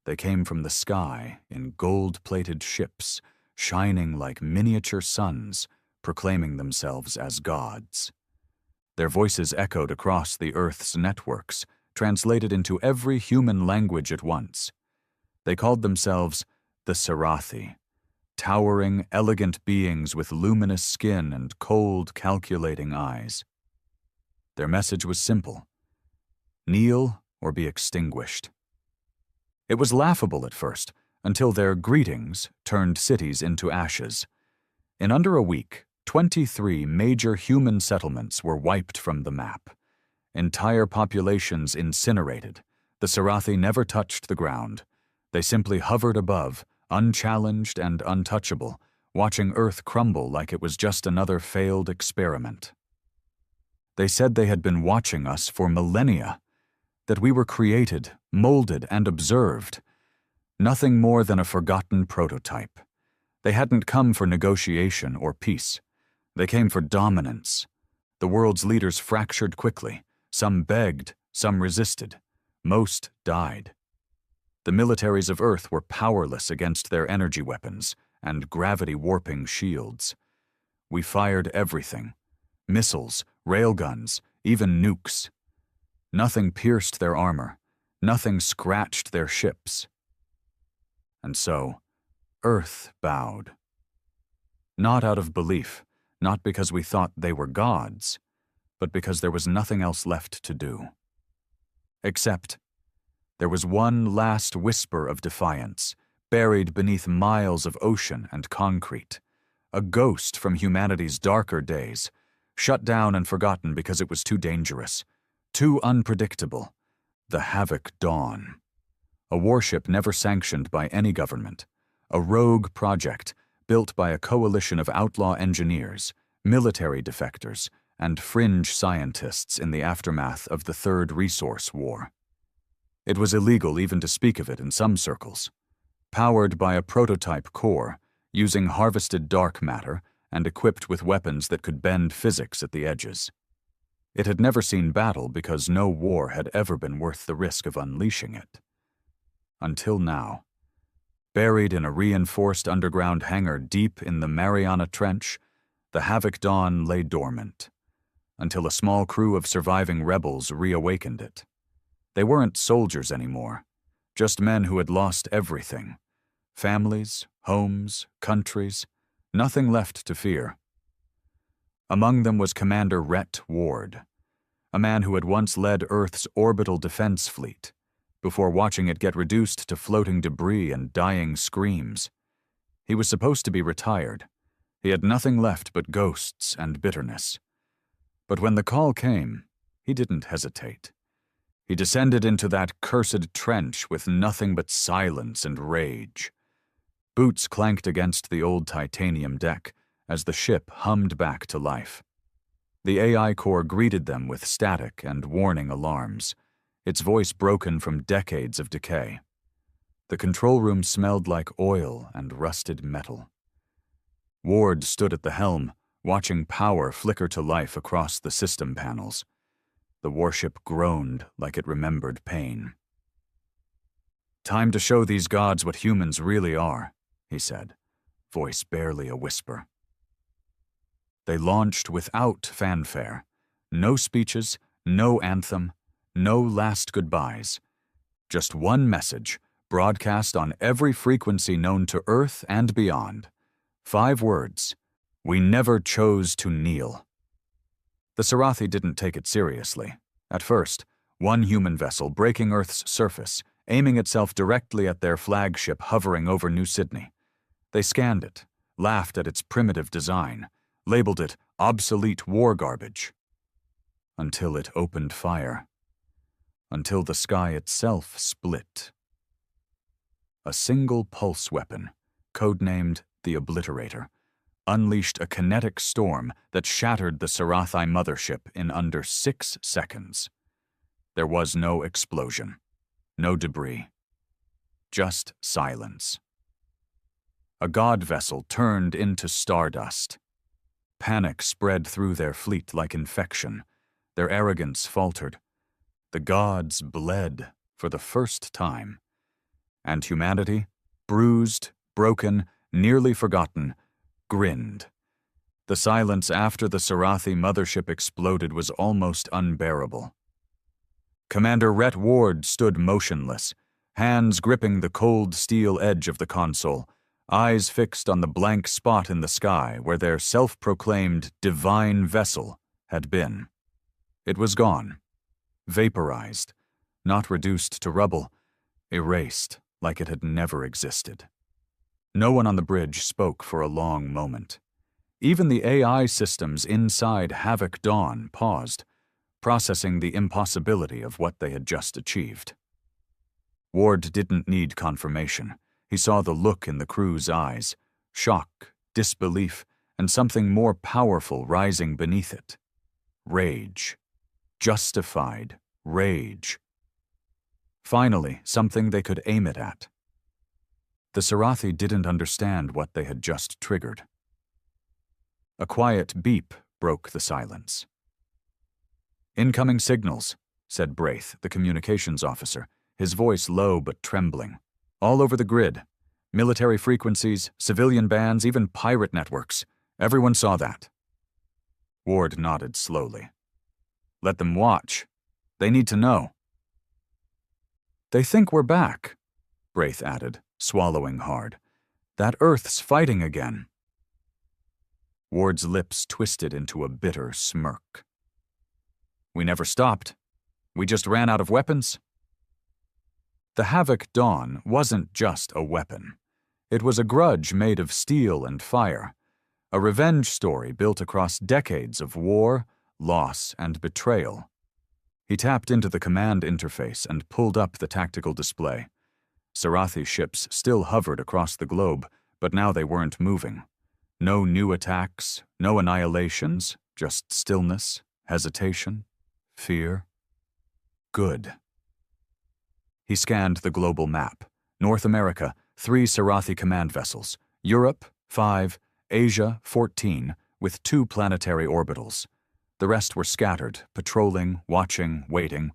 They came from the sky in gold-plated ships, shining like miniature suns, proclaiming themselves as gods. Their voices echoed across the Earth's networks, translated into every human language at once. They called themselves the Sarathi, towering, elegant beings with luminous skin and cold, calculating eyes. Their message was simple: kneel or be extinguished. It was laughable at first, until their greetings turned cities into ashes. In under a week, 23 major human settlements were wiped from the map. Entire populations incinerated. The Sarathi never touched the ground. They simply hovered above, unchallenged and untouchable, watching Earth crumble like it was just another failed experiment. They said they had been watching us for millennia, that we were created, molded, and observed. Nothing more than a forgotten prototype. They hadn't come for negotiation or peace. They came for dominance. The world's leaders fractured quickly. Some begged, some resisted. Most died. The militaries of Earth were powerless against their energy weapons and gravity-warping shields. We fired everything: missiles, railguns, even nukes. Nothing pierced their armor. Nothing scratched their ships. And so, Earth bowed. Not out of belief, not because we thought they were gods, but because there was nothing else left to do. Except, there was one last whisper of defiance, buried beneath miles of ocean and concrete. A ghost from humanity's darker days, shut down and forgotten because it was too dangerous, too unpredictable. The Havoc Dawn. A warship never sanctioned by any government. A rogue project built by a coalition of outlaw engineers, military defectors, and fringe scientists in the aftermath of the Third Resource War. It was illegal even to speak of it in some circles. Powered by a prototype core, using harvested dark matter, and equipped with weapons that could bend physics at the edges. It had never seen battle because no war had ever been worth the risk of unleashing it. Until now. Buried in a reinforced underground hangar deep in the Mariana Trench, the Havoc Dawn lay dormant, until a small crew of surviving rebels reawakened it. They weren't soldiers anymore, just men who had lost everything. Families, homes, countries, nothing left to fear. Among them was Commander Rhett Ward, a man who had once led Earth's orbital defense fleet, before watching it get reduced to floating debris and dying screams. He was supposed to be retired. He had nothing left but ghosts and bitterness. But when the call came, he didn't hesitate. He descended into that cursed trench with nothing but silence and rage. Boots clanked against the old titanium deck as the ship hummed back to life. The AI core greeted them with static and warning alarms, its voice broken from decades of decay. The control room smelled like oil and rusted metal. Ward stood at the helm, watching power flicker to life across the system panels. The warship groaned like it remembered pain. "Time to show these gods what humans really are," he said, voice barely a whisper. They launched without fanfare. No speeches, no anthem, no last goodbyes. Just one message, broadcast on every frequency known to Earth and beyond. 5 words: "We never chose to kneel." The Sarathi didn't take it seriously. At first, one human vessel breaking Earth's surface, aiming itself directly at their flagship hovering over New Sydney. They scanned it, laughed at its primitive design, labeled it obsolete war garbage. Until it opened fire. Until the sky itself split. A single pulse weapon, codenamed the Obliterator, unleashed a kinetic storm that shattered the Sarathi mothership in under 6 seconds. There was no explosion, no debris, just silence. A god vessel turned into stardust. Panic spread through their fleet like infection. Their arrogance faltered. The gods bled for the first time. And humanity, bruised, broken, nearly forgotten, grinned. The silence after the Sarathi mothership exploded was almost unbearable. Commander Rhett Ward stood motionless, hands gripping the cold steel edge of the console, eyes fixed on the blank spot in the sky where their self-proclaimed divine vessel had been. It was gone, vaporized, not reduced to rubble, erased like it had never existed. No one on the bridge spoke for a long moment. Even the AI systems inside Havoc Dawn paused, processing the impossibility of what they had just achieved. Ward didn't need confirmation. He saw the look in the crew's eyes, shock, disbelief, and something more powerful rising beneath it. Rage. Justified rage. Finally, something they could aim it at. The Sarathi didn't understand what they had just triggered. A quiet beep broke the silence. "Incoming signals," said Braith, the communications officer, his voice low but trembling. "All over the grid. Military frequencies, civilian bands, even pirate networks. Everyone saw that." Ward nodded slowly. "Let them watch. They need to know." "They think we're back," Braith added, swallowing hard. "That Earth's fighting again." Ward's lips twisted into a bitter smirk. "We never stopped. We just ran out of weapons." The Havoc Dawn wasn't just a weapon. It was a grudge made of steel and fire, a revenge story built across decades of war, loss, and betrayal. He tapped into the command interface and pulled up the tactical display. Sarathi ships still hovered across the globe, but now they weren't moving. No new attacks, no annihilations, just stillness, hesitation, fear. Good. He scanned the global map. North America, 3 Sarathi command vessels. Europe, 5. Asia, 14, with 2 planetary orbitals. The rest were scattered, patrolling, watching, waiting,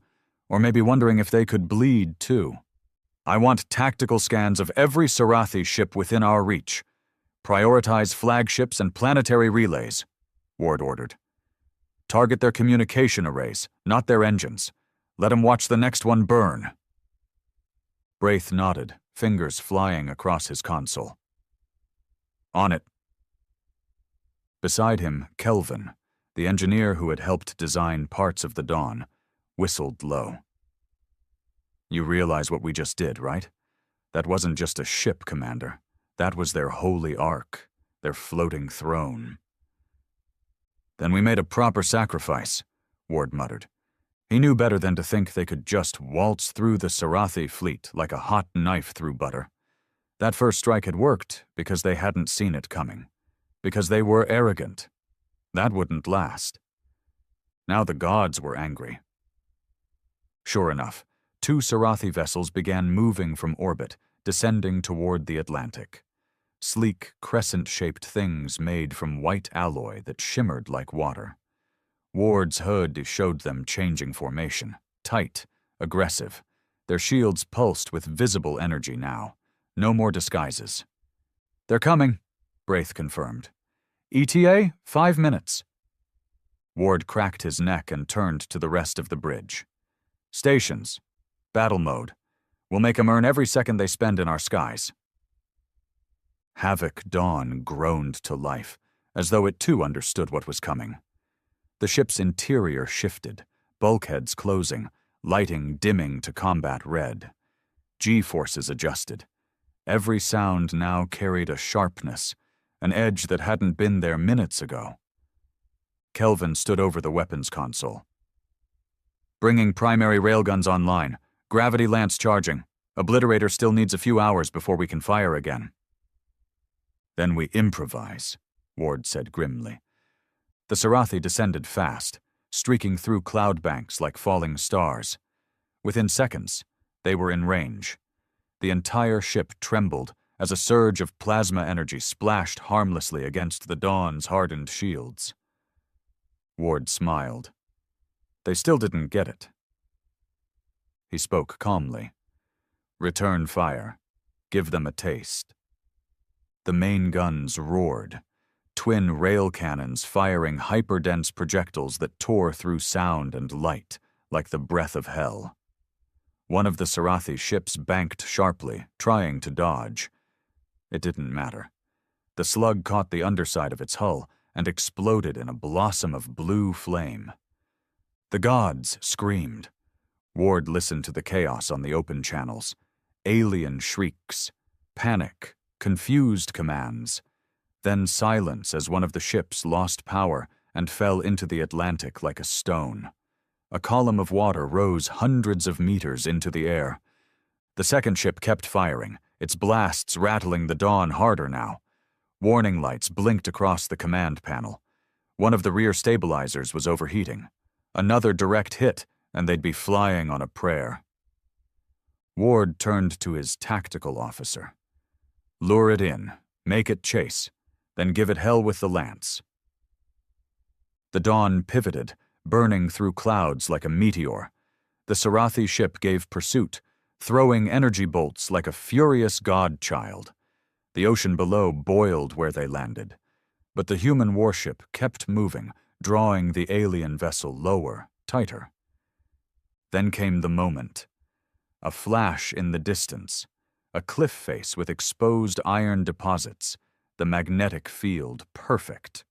or maybe wondering if they could bleed too. "I want tactical scans of every Sarathi ship within our reach. Prioritize flagships and planetary relays," Ward ordered. "Target their communication arrays, not their engines. Let them watch the next one burn." Braith nodded, fingers flying across his console. "On it." Beside him, Kelvin, the engineer who had helped design parts of the Dawn, whistled low. "You realize what we just did, right? That wasn't just a ship, Commander. That was their holy ark, their floating throne." "Then we made a proper sacrifice," Ward muttered. He knew better than to think they could just waltz through the Sarathi fleet like a hot knife through butter. That first strike had worked because they hadn't seen it coming. Because they were arrogant. That wouldn't last. Now the gods were angry. Sure enough, 2 Sarathi vessels began moving from orbit, descending toward the Atlantic. Sleek, crescent-shaped things made from white alloy that shimmered like water. Ward's hood showed them changing formation, tight, aggressive. Their shields pulsed with visible energy now. No more disguises. "They're coming," Braith confirmed. "ETA, 5 minutes." Ward cracked his neck and turned to the rest of the bridge. "Stations. Battle mode. We'll make them earn every second they spend in our skies." Havoc Dawn groaned to life, as though it too understood what was coming. The ship's interior shifted, bulkheads closing, lighting dimming to combat red. G-forces adjusted. Every sound now carried a sharpness, an edge that hadn't been there minutes ago. Kelvin stood over the weapons console. "Bringing primary railguns online. Gravity lance charging. Obliterator still needs a few hours before we can fire again." "Then we improvise," Ward said grimly. The Sarathi descended fast, streaking through cloud banks like falling stars. Within seconds, they were in range. The entire ship trembled as a surge of plasma energy splashed harmlessly against the Dawn's hardened shields. Ward smiled. They still didn't get it. He spoke calmly. Return fire. Give them a taste. The main guns roared, twin rail cannons firing hyperdense projectiles that tore through sound and light like the breath of hell. One of the Sarathi ships banked sharply, trying to dodge. It didn't matter. The slug caught the underside of its hull and exploded in a blossom of blue flame. The gods screamed. Ward listened to the chaos on the open channels. Alien shrieks, panic, confused commands. Then silence as one of the ships lost power and fell into the Atlantic like a stone. A column of water rose hundreds of meters into the air. The second ship kept firing, its blasts rattling the dawn harder now. Warning lights blinked across the command panel. One of the rear stabilizers was overheating. Another direct hit, and they'd be flying on a prayer. Ward turned to his tactical officer. Lure it in, make it chase, then give it hell with the lance. The dawn pivoted, burning through clouds like a meteor. The Sarathi ship gave pursuit, throwing energy bolts like a furious godchild. The ocean below boiled where they landed, but the human warship kept moving, drawing the alien vessel lower, tighter. Then came the moment. A flash in the distance, a cliff face with exposed iron deposits, the magnetic field perfect.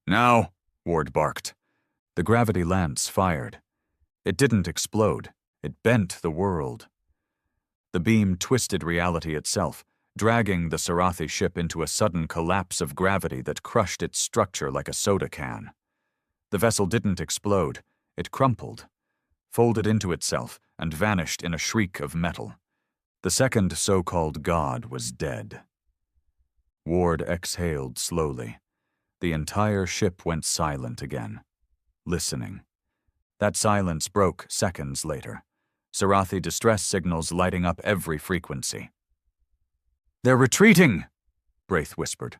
Now, Ward barked. The gravity lance fired. It didn't explode. It bent the world. The beam twisted reality itself, dragging the Sarathi ship into a sudden collapse of gravity that crushed its structure like a soda can. The vessel didn't explode. It crumpled, folded into itself, and vanished in a shriek of metal. The second so-called god was dead. Ward exhaled slowly. The entire ship went silent again, listening. That silence broke seconds later. Sarathi distress signals lighting up every frequency. "They're retreating," Braith whispered.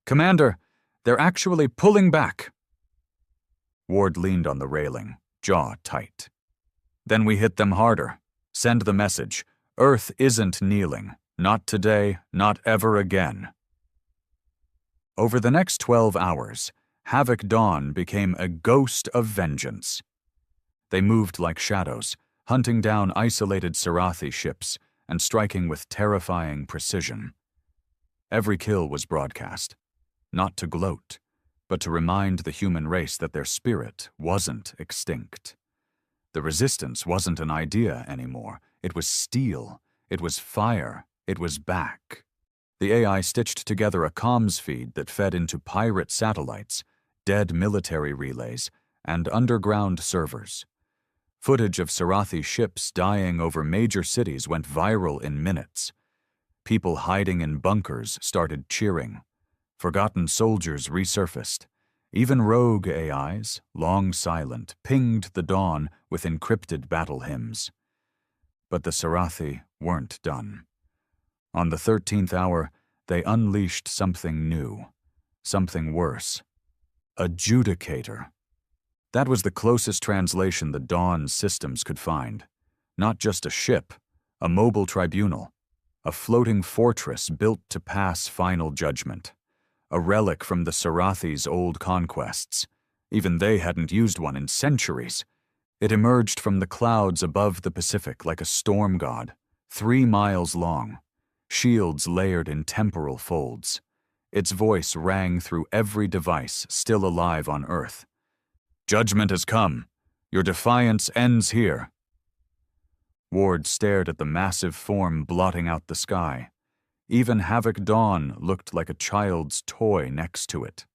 "Commander, they're actually pulling back." Ward leaned on the railing, jaw tight. "Then we hit them harder. Send the message. Earth isn't kneeling. Not today, not ever again." Over the next 12 hours, Havoc Dawn became a ghost of vengeance. They moved like shadows, hunting down isolated Sarathi ships and striking with terrifying precision. Every kill was broadcast, not to gloat, but to remind the human race that their spirit wasn't extinct. The resistance wasn't an idea anymore. It was steel. It was fire. It was back. The AI stitched together a comms feed that fed into pirate satellites, dead military relays, and underground servers. Footage of Sarathi ships dying over major cities went viral in minutes. People hiding in bunkers started cheering. Forgotten soldiers resurfaced. Even rogue AIs, long silent, pinged the dawn with encrypted battle hymns. But the Sarathi weren't done. On the 13th hour, they unleashed something new, something worse. Adjudicator. That was the closest translation the Dawn's systems could find. Not just a ship, a mobile tribunal, a floating fortress built to pass final judgment. A relic from the Sarathi's old conquests. Even they hadn't used one in centuries. It emerged from the clouds above the Pacific like a storm god, 3 miles long, shields layered in temporal folds. Its voice rang through every device still alive on Earth. "Judgment has come. Your defiance ends here." Ward stared at the massive form blotting out the sky. Even Havoc Dawn looked like a child's toy next to it.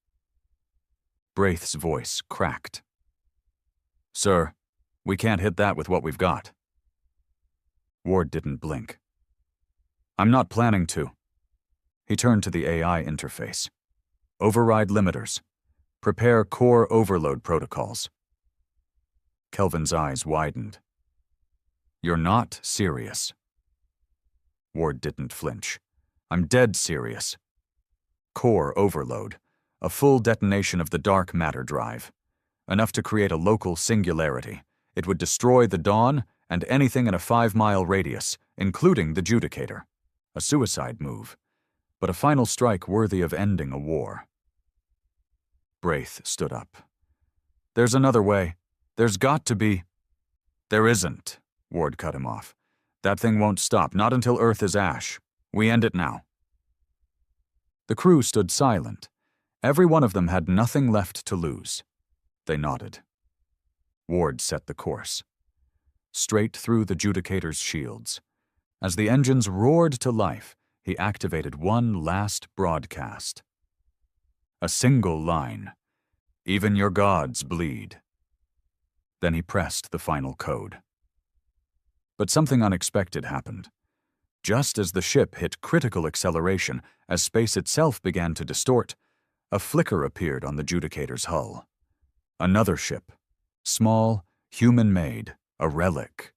Braith's voice cracked. "Sir, we can't hit that with what we've got." Ward didn't blink. "I'm not planning to." He turned to the AI interface. "Override limiters. Prepare core overload protocols." Kelvin's eyes widened. "You're not serious." Ward didn't flinch. "I'm dead serious. Core overload. A full detonation of the dark matter drive. Enough to create a local singularity. It would destroy the Dawn and anything in a 5-mile radius, including the Judicator. A suicide move, but a final strike worthy of ending a war. Braith stood up. There's another way. There's got to be. There isn't, Ward cut him off. That thing won't stop, not until Earth is ash. We end it now. The crew stood silent. Every one of them had nothing left to lose. They nodded. Ward set the course. Straight through the Judicator's shields. As the engines roared to life, he activated one last broadcast. A single line. Even your gods bleed. Then he pressed the final code. But something unexpected happened. Just as the ship hit critical acceleration, as space itself began to distort, a flicker appeared on the Judicator's hull. Another ship. Small, human-made, a relic.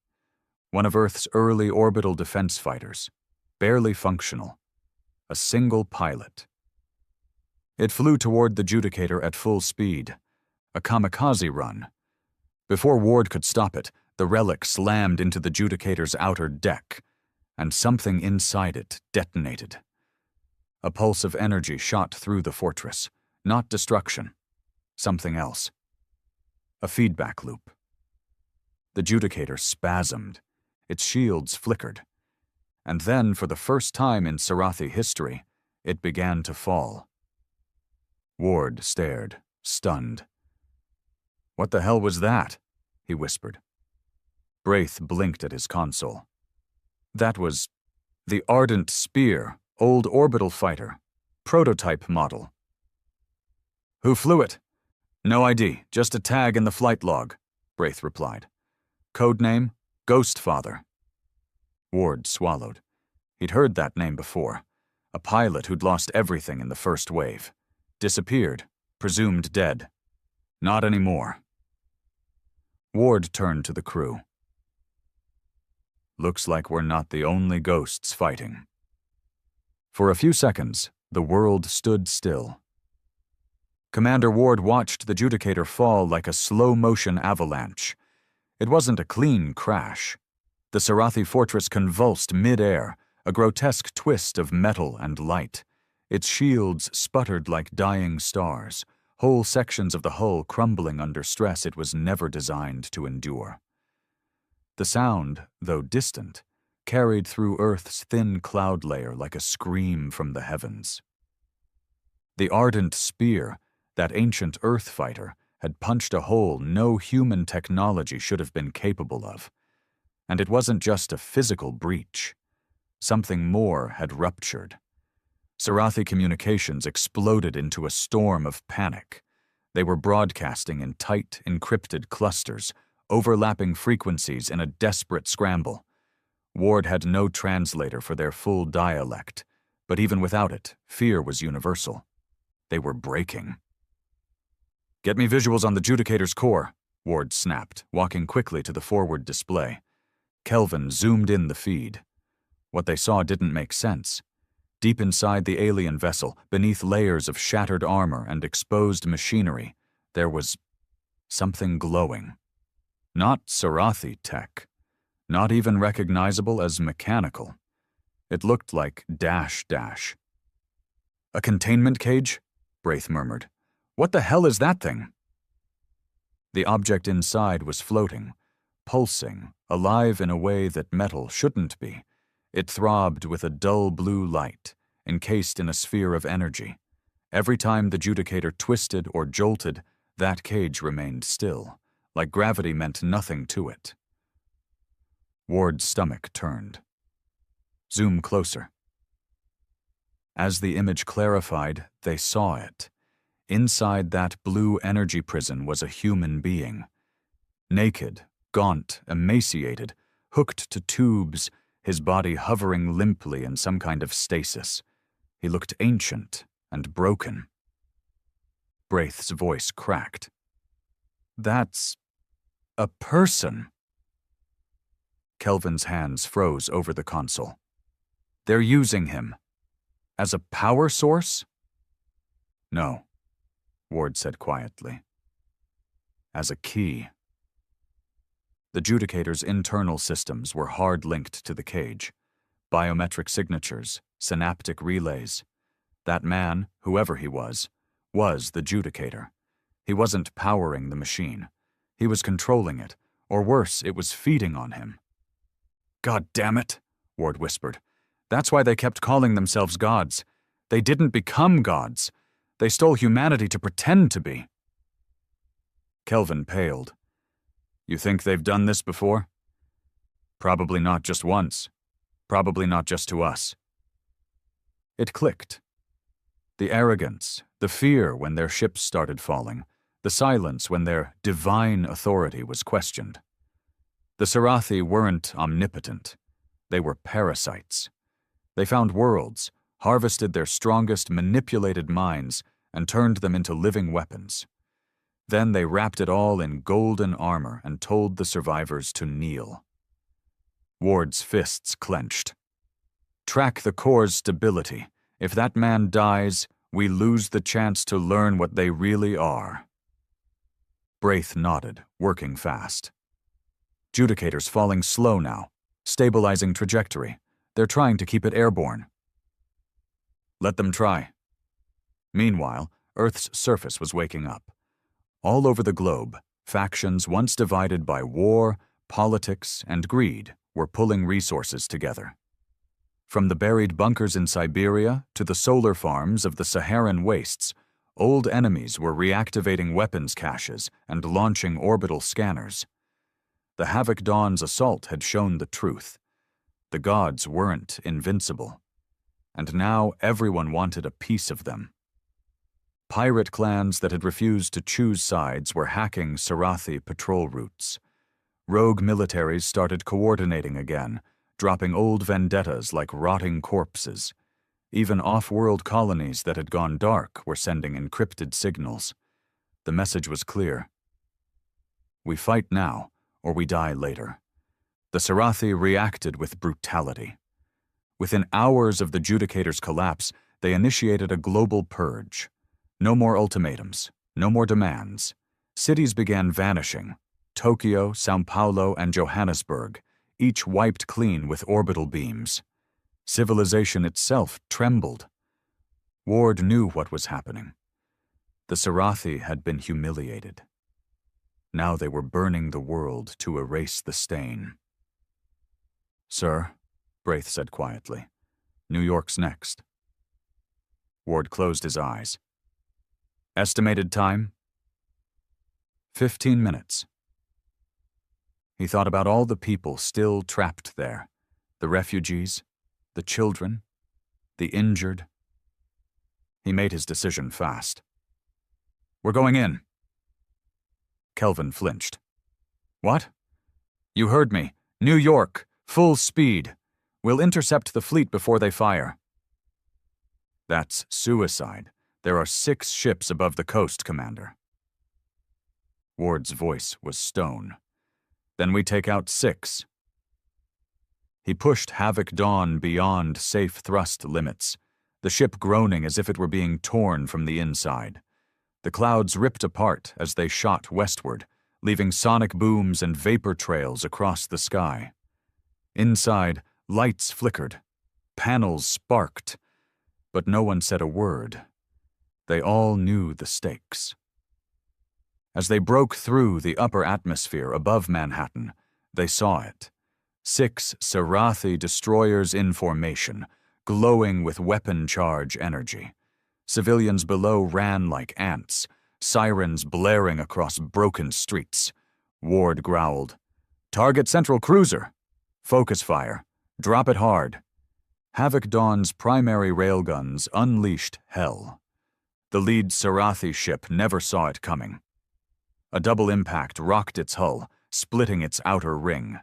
One of Earth's early orbital defense fighters. Barely functional. A single pilot. It flew toward the Judicator at full speed. A kamikaze run. Before Ward could stop it, the relic slammed into the Judicator's outer deck, and something inside it detonated. A pulse of energy shot through the fortress. Not destruction. Something else. A feedback loop. The Judicator spasmed. Its shields flickered. And then, for the first time in Sarathi history, it began to fall. Ward stared, stunned. What the hell was that? He whispered. Braith blinked at his console. That was the Ardent Spear, old orbital fighter, prototype model. Who flew it? No ID, just a tag in the flight log, Braith replied. Codename, Ghostfather. Ward swallowed. He'd heard that name before. A pilot who'd lost everything in the first wave. Disappeared, presumed dead. Not anymore. Ward turned to the crew. Looks like we're not the only ghosts fighting. For a few seconds, the world stood still. Commander Ward watched the Judicator fall like a slow-motion avalanche. It wasn't a clean crash. The Sarathi fortress convulsed mid-air, a grotesque twist of metal and light. Its shields sputtered like dying stars, whole sections of the hull crumbling under stress it was never designed to endure. The sound, though distant, carried through Earth's thin cloud layer like a scream from the heavens. The Ardent Spear, that ancient Earth fighter, had punched a hole no human technology should have been capable of. And it wasn't just a physical breach. Something more had ruptured. Sarathi communications exploded into a storm of panic. They were broadcasting in tight, encrypted clusters, overlapping frequencies in a desperate scramble. Ward had no translator for their full dialect, but even without it, fear was universal. They were breaking. Get me visuals on the Judicator's core, Ward snapped, walking quickly to the forward display. Kelvin zoomed in the feed. What they saw didn't make sense. Deep inside the alien vessel, beneath layers of shattered armor and exposed machinery, there was something glowing. Not Sarathi tech. Not even recognizable as mechanical. It looked like dash. A containment cage? Braith murmured. What the hell is that thing? The object inside was floating, pulsing, alive in a way that metal shouldn't be. It throbbed with a dull blue light, encased in a sphere of energy. Every time the Judicator twisted or jolted, that cage remained still, like gravity meant nothing to it. Ward's stomach turned. Zoom closer. As the image clarified, they saw it. Inside that blue energy prison was a human being. Naked, gaunt, emaciated, hooked to tubes, his body hovering limply in some kind of stasis. He looked ancient and broken. Braith's voice cracked. That's a person. Kelvin's hands froze over the console. They're using him. As a power source? No, Ward said quietly. As a key. The Judicator's internal systems were hard linked to the cage. Biometric signatures, synaptic relays. That man, whoever he was the Judicator. He wasn't powering the machine. He was controlling it, or worse, it was feeding on him. "God damn it," Ward whispered. "That's why they kept calling themselves gods. They didn't become gods. They stole humanity to pretend to be." Kelvin paled. "You think they've done this before?" "Probably not just once. Probably not just to us." It clicked. The arrogance, the fear when their ships started falling, the silence when their divine authority was questioned. The Sarathi weren't omnipotent. They were parasites. They found worlds, harvested their strongest manipulated minds, and turned them into living weapons. Then they wrapped it all in golden armor and told the survivors to kneel. Ward's fists clenched. "Track the core's stability. If that man dies, we lose the chance to learn what they really are." Braith nodded, working fast. Judicator's falling slow now, stabilizing trajectory. They're trying to keep it airborne. "Let them try." Meanwhile, Earth's surface was waking up. All over the globe, factions once divided by war, politics, and greed were pulling resources together. From the buried bunkers in Siberia to the solar farms of the Saharan wastes, old enemies were reactivating weapons caches and launching orbital scanners. The Havoc Dawn's assault had shown the truth. The gods weren't invincible. And now everyone wanted a piece of them. Pirate clans that had refused to choose sides were hacking Sarathi patrol routes. Rogue militaries started coordinating again, dropping old vendettas like rotting corpses. Even off-world colonies that had gone dark were sending encrypted signals. The message was clear. We fight now, or we die later. The Sarathi reacted with brutality. Within hours of the Judicator's collapse, they initiated a global purge. No more ultimatums, no more demands. Cities began vanishing. Tokyo, Sao Paulo, and Johannesburg, each wiped clean with orbital beams. Civilization itself trembled. Ward knew what was happening. The Sarathi had been humiliated. Now they were burning the world to erase the stain. "Sir," Braith said quietly, "New York's next." Ward closed his eyes. "Estimated time?" 15 minutes. He thought about all the people still trapped there, the refugees, the children, the injured. He made his decision fast. "We're going in." Kelvin flinched. "What?" "You heard me. New York, full speed. We'll intercept the fleet before they fire." "That's suicide. There are 6 ships above the coast, Commander." Ward's voice was stone. "Then we take out 6. He pushed Havoc Dawn beyond safe thrust limits, the ship groaning as if it were being torn from the inside. The clouds ripped apart as they shot westward, leaving sonic booms and vapor trails across the sky. Inside, lights flickered. Panels sparked. But no one said a word. They all knew the stakes. As they broke through the upper atmosphere above Manhattan, they saw it. 6 Sarathi destroyers in formation, glowing with weapon charge energy. Civilians below ran like ants, sirens blaring across broken streets. Ward growled, "Target Central Cruiser. Focus fire. Drop it hard." Havoc Dawn's primary railguns unleashed hell. The lead Sarathi ship never saw it coming. A double impact rocked its hull, splitting its outer ring.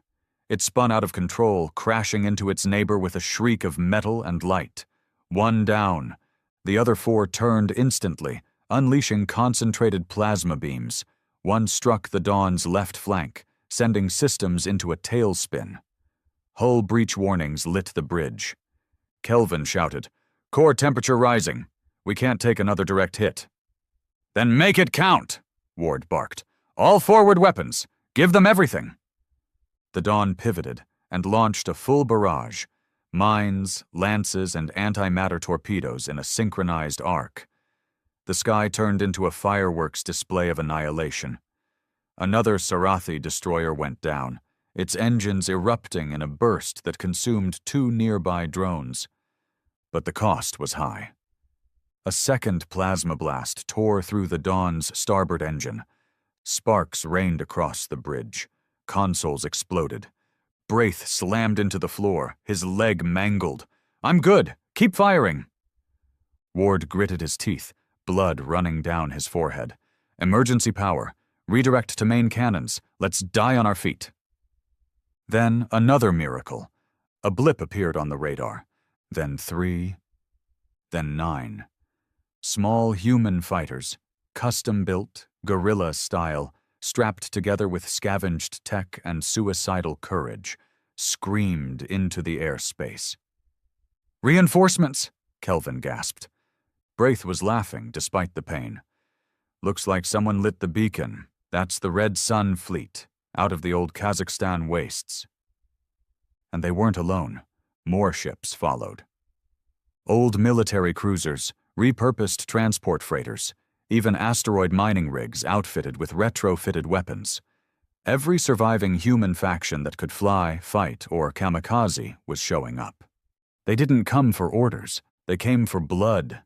It spun out of control, crashing into its neighbor with a shriek of metal and light. 1 down. The other 4 turned instantly, unleashing concentrated plasma beams. One struck the Dawn's left flank, sending systems into a tailspin. Hull breach warnings lit the bridge. Kelvin shouted, "Core temperature rising. We can't take another direct hit." "Then make it count," Ward barked. "All forward weapons. Give them everything." The Dawn pivoted and launched a full barrage, mines, lances, and antimatter torpedoes in a synchronized arc. The sky turned into a fireworks display of annihilation. Another Sarathi destroyer went down, its engines erupting in a burst that consumed 2 nearby drones. But the cost was high. A second plasma blast tore through the Dawn's starboard engine. Sparks rained across the bridge. Consoles exploded. Braith slammed into the floor, his leg mangled. "I'm good. Keep firing." Ward gritted his teeth, blood running down his forehead. "Emergency power. Redirect to main cannons. Let's die on our feet." Then another miracle. A blip appeared on the radar. Then 3. Then 9. Small human fighters, custom-built, guerrilla style, strapped together with scavenged tech and suicidal courage, screamed into the airspace. "Reinforcements!" Kelvin gasped. Braith was laughing despite the pain. "Looks like someone lit the beacon. That's the Red Sun fleet, out of the old Kazakhstan wastes." And they weren't alone. More ships followed. Old military cruisers, repurposed transport freighters, even asteroid mining rigs outfitted with retrofitted weapons. Every surviving human faction that could fly, fight, or kamikaze was showing up. They didn't come for orders. They came for blood.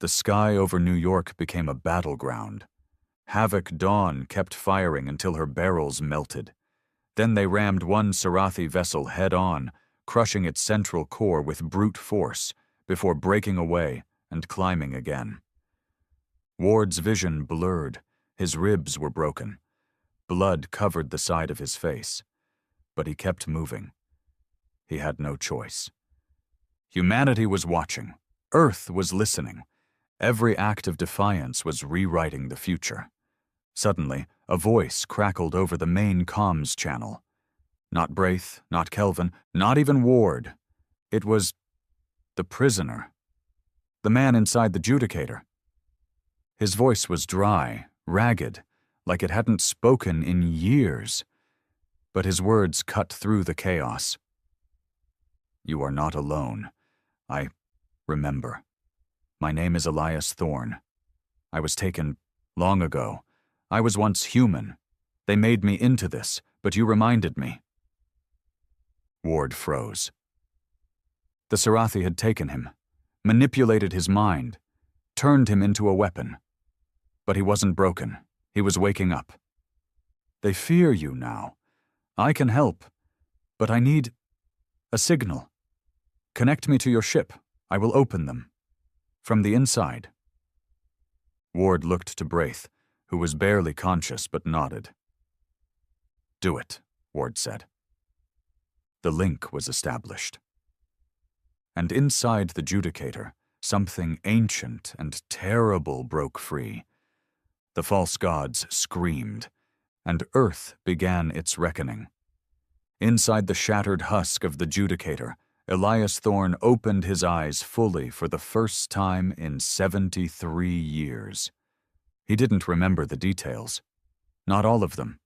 The sky over New York became a battleground. Havoc Dawn kept firing until her barrels melted. Then they rammed one Sarathi vessel head-on, crushing its central core with brute force, before breaking away and climbing again. Ward's vision blurred. His ribs were broken. Blood covered the side of his face. But he kept moving. He had no choice. Humanity was watching. Earth was listening. Every act of defiance was rewriting the future. Suddenly, a voice crackled over the main comms channel. Not Braith, not Kelvin, not even Ward. It was the prisoner. The man inside the judicator. His voice was dry, ragged, like it hadn't spoken in years. But his words cut through the chaos. "You are not alone. I remember. My name is Elias Thorne. I was taken long ago. I was once human. They made me into this, but you reminded me." Ward froze. The Sarathi had taken him, manipulated his mind, turned him into a weapon. But he wasn't broken. He was waking up. "They fear you now. I can help, but I need a signal. Connect me to your ship. I will open them. From the inside." Ward looked to Braith, who was barely conscious but nodded. "Do it," Ward said. The link was established. And inside the judicator, something ancient and terrible broke free. The false gods screamed, and Earth began its reckoning. Inside the shattered husk of the judicator, Elias Thorne opened his eyes fully for the first time in 73 years. He didn't remember the details. Not all of them.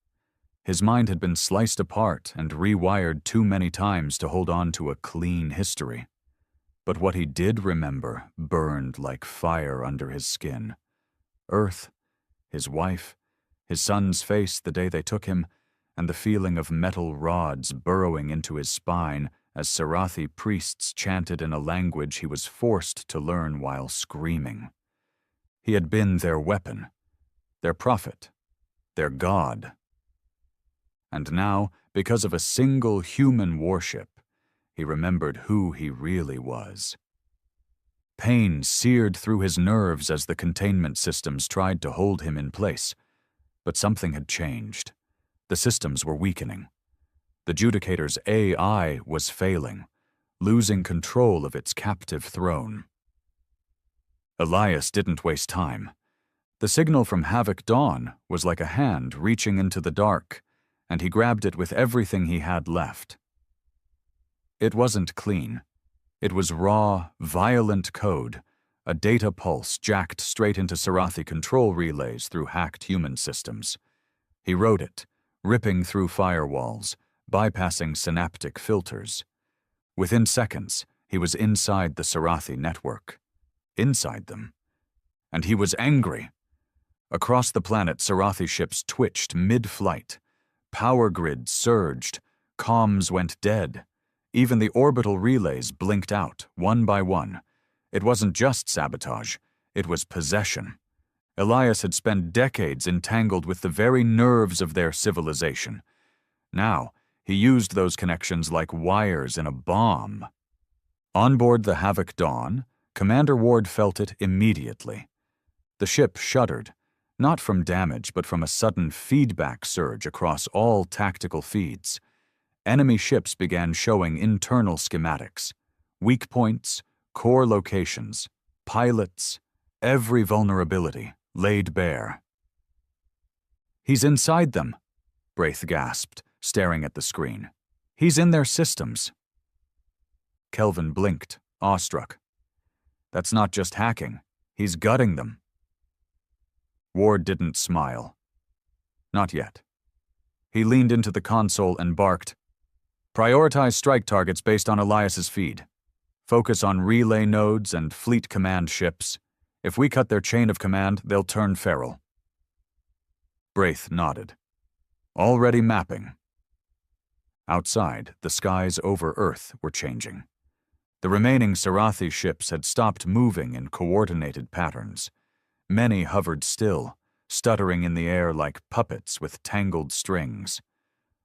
His mind had been sliced apart and rewired too many times to hold on to a clean history. But what he did remember burned like fire under his skin. Earth, his wife, his son's face the day they took him, and the feeling of metal rods burrowing into his spine as Sarathi priests chanted in a language he was forced to learn while screaming. He had been their weapon, their prophet, their god. And now, because of a single human warship, he remembered who he really was. Pain seared through his nerves as the containment systems tried to hold him in place. But something had changed. The systems were weakening. The judicator's AI was failing, losing control of its captive throne. Elias didn't waste time. The signal from Havoc Dawn was like a hand reaching into the dark, and he grabbed it with everything he had left. It wasn't clean. It was raw, violent code, a data pulse jacked straight into Sarathi control relays through hacked human systems. He wrote it, ripping through firewalls, bypassing synaptic filters. Within seconds, he was inside the Sarathi network. Inside them. And he was angry. Across the planet, Sarathi ships twitched mid-flight. Power grids surged. Comms went dead. Even the orbital relays blinked out, one by one. It wasn't just sabotage. It was possession. Elias had spent decades entangled with the very nerves of their civilization. Now, he used those connections like wires in a bomb. On board the Havoc Dawn, Commander Ward felt it immediately. The ship shuddered, not from damage but from a sudden feedback surge across all tactical feeds. Enemy ships began showing internal schematics, weak points, core locations, pilots, every vulnerability laid bare. "He's inside them," Braith gasped, staring at the screen. "He's in their systems." Kelvin blinked, awestruck. "That's not just hacking. He's gutting them." Ward didn't smile. Not yet. He leaned into the console and barked, "Prioritize strike targets based on Elias's feed. Focus on relay nodes and fleet command ships. If we cut their chain of command, they'll turn feral." Braith nodded. "Already mapping." Outside, the skies over Earth were changing. The remaining Sarathi ships had stopped moving in coordinated patterns. Many hovered still, stuttering in the air like puppets with tangled strings.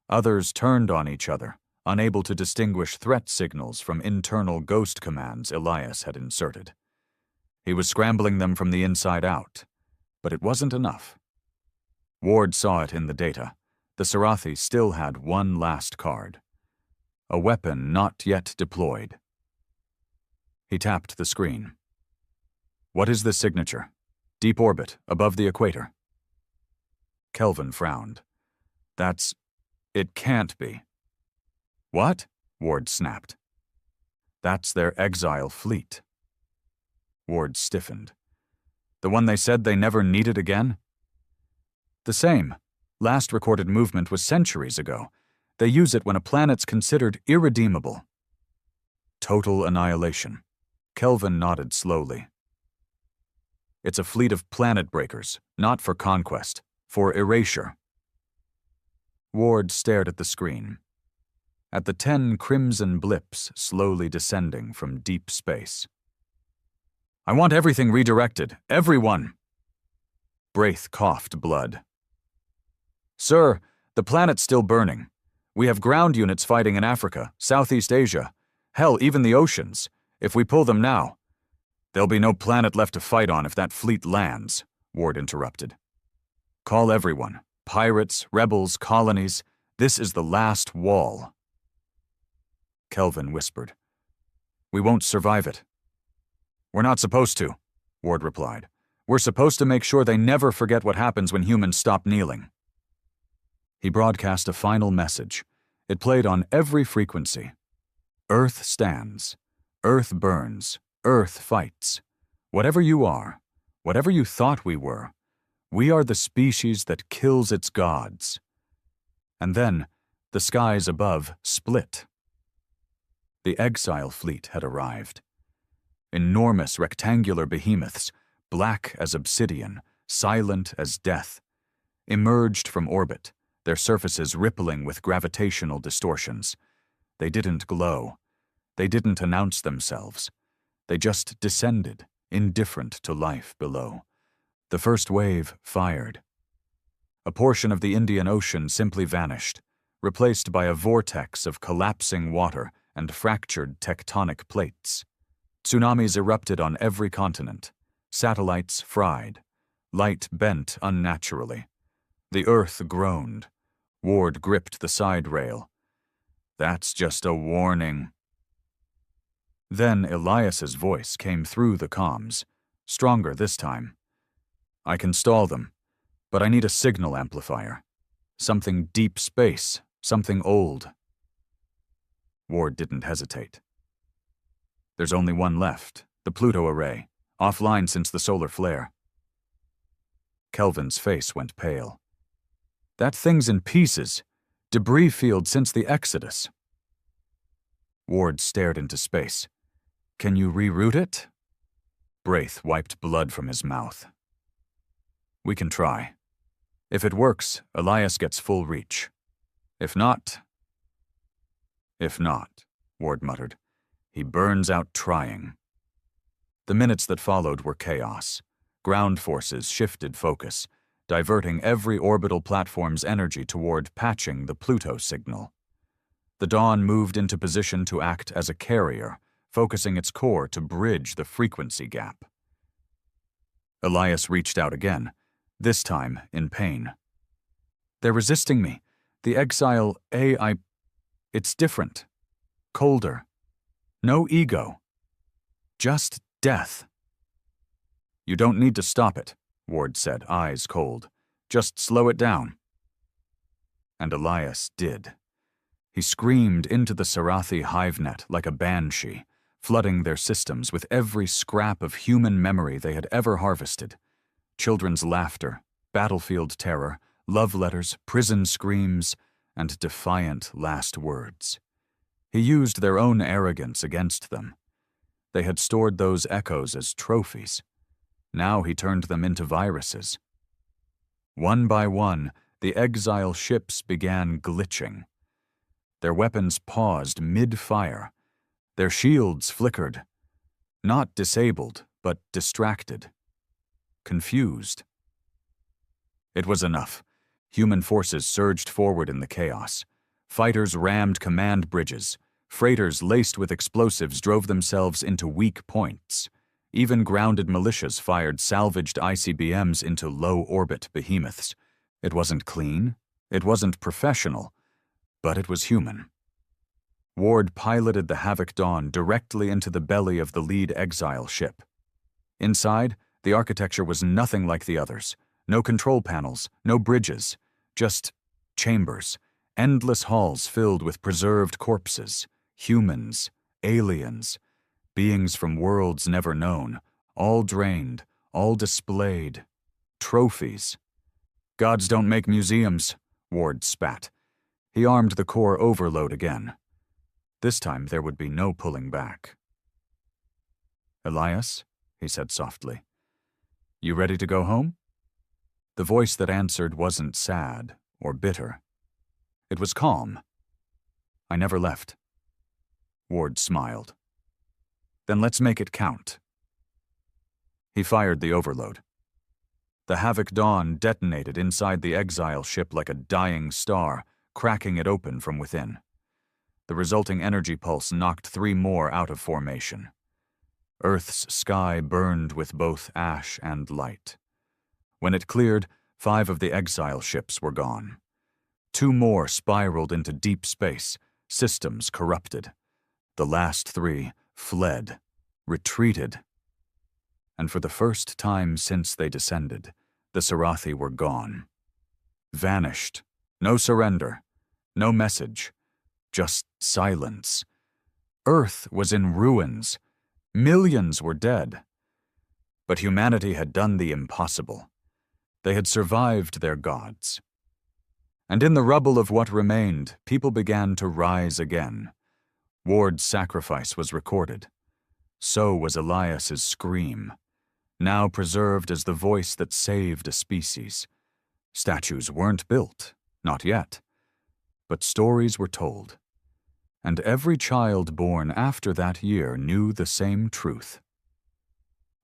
Others turned on each other, unable to distinguish threat signals from internal ghost commands Elias had inserted. He was scrambling them from the inside out, but it wasn't enough. Ward saw it in the data. The Sarathi still had one last card. A weapon not yet deployed. He tapped the screen. "What is this signature? Deep orbit, above the equator." Kelvin frowned. It can't be." "What?" Ward snapped. "That's their exile fleet." Ward stiffened. "The one they said they never needed again?" "The same. Last recorded movement was centuries ago. They use it when a planet's considered irredeemable." "Total annihilation." Kelvin nodded slowly. "It's a fleet of planet breakers, not for conquest, for erasure." Ward stared at the screen. At the 10 crimson blips slowly descending from deep space. "I want everything redirected. Everyone!" Braith coughed blood. "Sir, the planet's still burning. We have ground units fighting in Africa, Southeast Asia, hell, even the oceans. If we pull them now—" "There'll be no planet left to fight on if that fleet lands," Ward interrupted. "Call everyone. Pirates, rebels, colonies. This is the last wall." Kelvin whispered, "We won't survive it." "We're not supposed to," Ward replied. "We're supposed to make sure they never forget what happens when humans stop kneeling." He broadcast a final message. It played on every frequency. "Earth stands. Earth burns. Earth fights. Whatever you are, whatever you thought we are the species that kills its gods." And then, the skies above split. The exile fleet had arrived. Enormous rectangular behemoths, black as obsidian, silent as death, emerged from orbit, their surfaces rippling with gravitational distortions. They didn't glow. They didn't announce themselves. They just descended, indifferent to life below. The first wave fired. A portion of the Indian Ocean simply vanished, replaced by a vortex of collapsing water and fractured tectonic plates. Tsunamis erupted on every continent. Satellites fried. Light bent unnaturally. The earth groaned. Ward gripped the side rail. "That's just a warning." Then Elias's voice came through the comms, stronger this time. "I can stall them, but I need a signal amplifier. Something deep space, something old." Ward didn't hesitate. "There's only one left, the Pluto array, offline since the solar flare." Kelvin's face went pale. "That thing's in pieces. Debris field since the Exodus. Ward stared into space. Can you reroute it? Braith wiped blood from his mouth. We can try. If it works, Elias gets full reach. If not, Ward muttered. He burns out trying. The minutes that followed were chaos. Ground forces shifted focus, diverting every orbital platform's energy toward patching the Pluto signal. The Dawn moved into position to act as a carrier, focusing its core to bridge the frequency gap. Elias reached out again, this time in pain. They're resisting me. The exile AI... It's different. Colder. No ego. Just death. You don't need to stop it, Ward said, eyes cold. Just slow it down. And Elias did. He screamed into the Sarathi hive net like a banshee, flooding their systems with every scrap of human memory they had ever harvested. Children's laughter, battlefield terror, love letters, prison screams, and defiant last words. He used their own arrogance against them. They had stored those echoes as trophies. Now he turned them into viruses. One by one, the exile ships began glitching. Their weapons paused mid-fire. Their shields flickered. Not disabled, but distracted. Confused. It was enough. Human forces surged forward in the chaos. Fighters rammed command bridges. Freighters laced with explosives drove themselves into weak points. Even grounded militias fired salvaged ICBMs into low-orbit behemoths. It wasn't clean. It wasn't professional. But it was human. Ward piloted the Havoc Dawn directly into the belly of the lead exile ship. Inside, the architecture was nothing like the others. No control panels, no bridges, just chambers, endless halls filled with preserved corpses, humans, aliens, beings from worlds never known, all drained, all displayed, trophies. Gods don't make museums, Ward spat. He armed the core overload again. This time there would be no pulling back. Elias, he said softly, you ready to go home? The voice that answered wasn't sad or bitter. It was calm. I never left. Ward smiled. Then let's make it count. He fired the overload. The Havoc Dawn detonated inside the exile ship like a dying star, cracking it open from within. The resulting energy pulse knocked 3 more out of formation. Earth's sky burned with both ash and light. When it cleared, 5 of the exile ships were gone. 2 more spiraled into deep space, systems corrupted. The last 3 fled, retreated. And for the first time since they descended, the Sarathi were gone. Vanished. No surrender. No message. Just silence. Earth was in ruins. Millions were dead. But humanity had done the impossible. They had survived their gods. And in the rubble of what remained, people began to rise again. Ward's sacrifice was recorded. So was Elias's scream, now preserved as the voice that saved a species. Statues weren't built, not yet. But stories were told. And every child born after that year knew the same truth.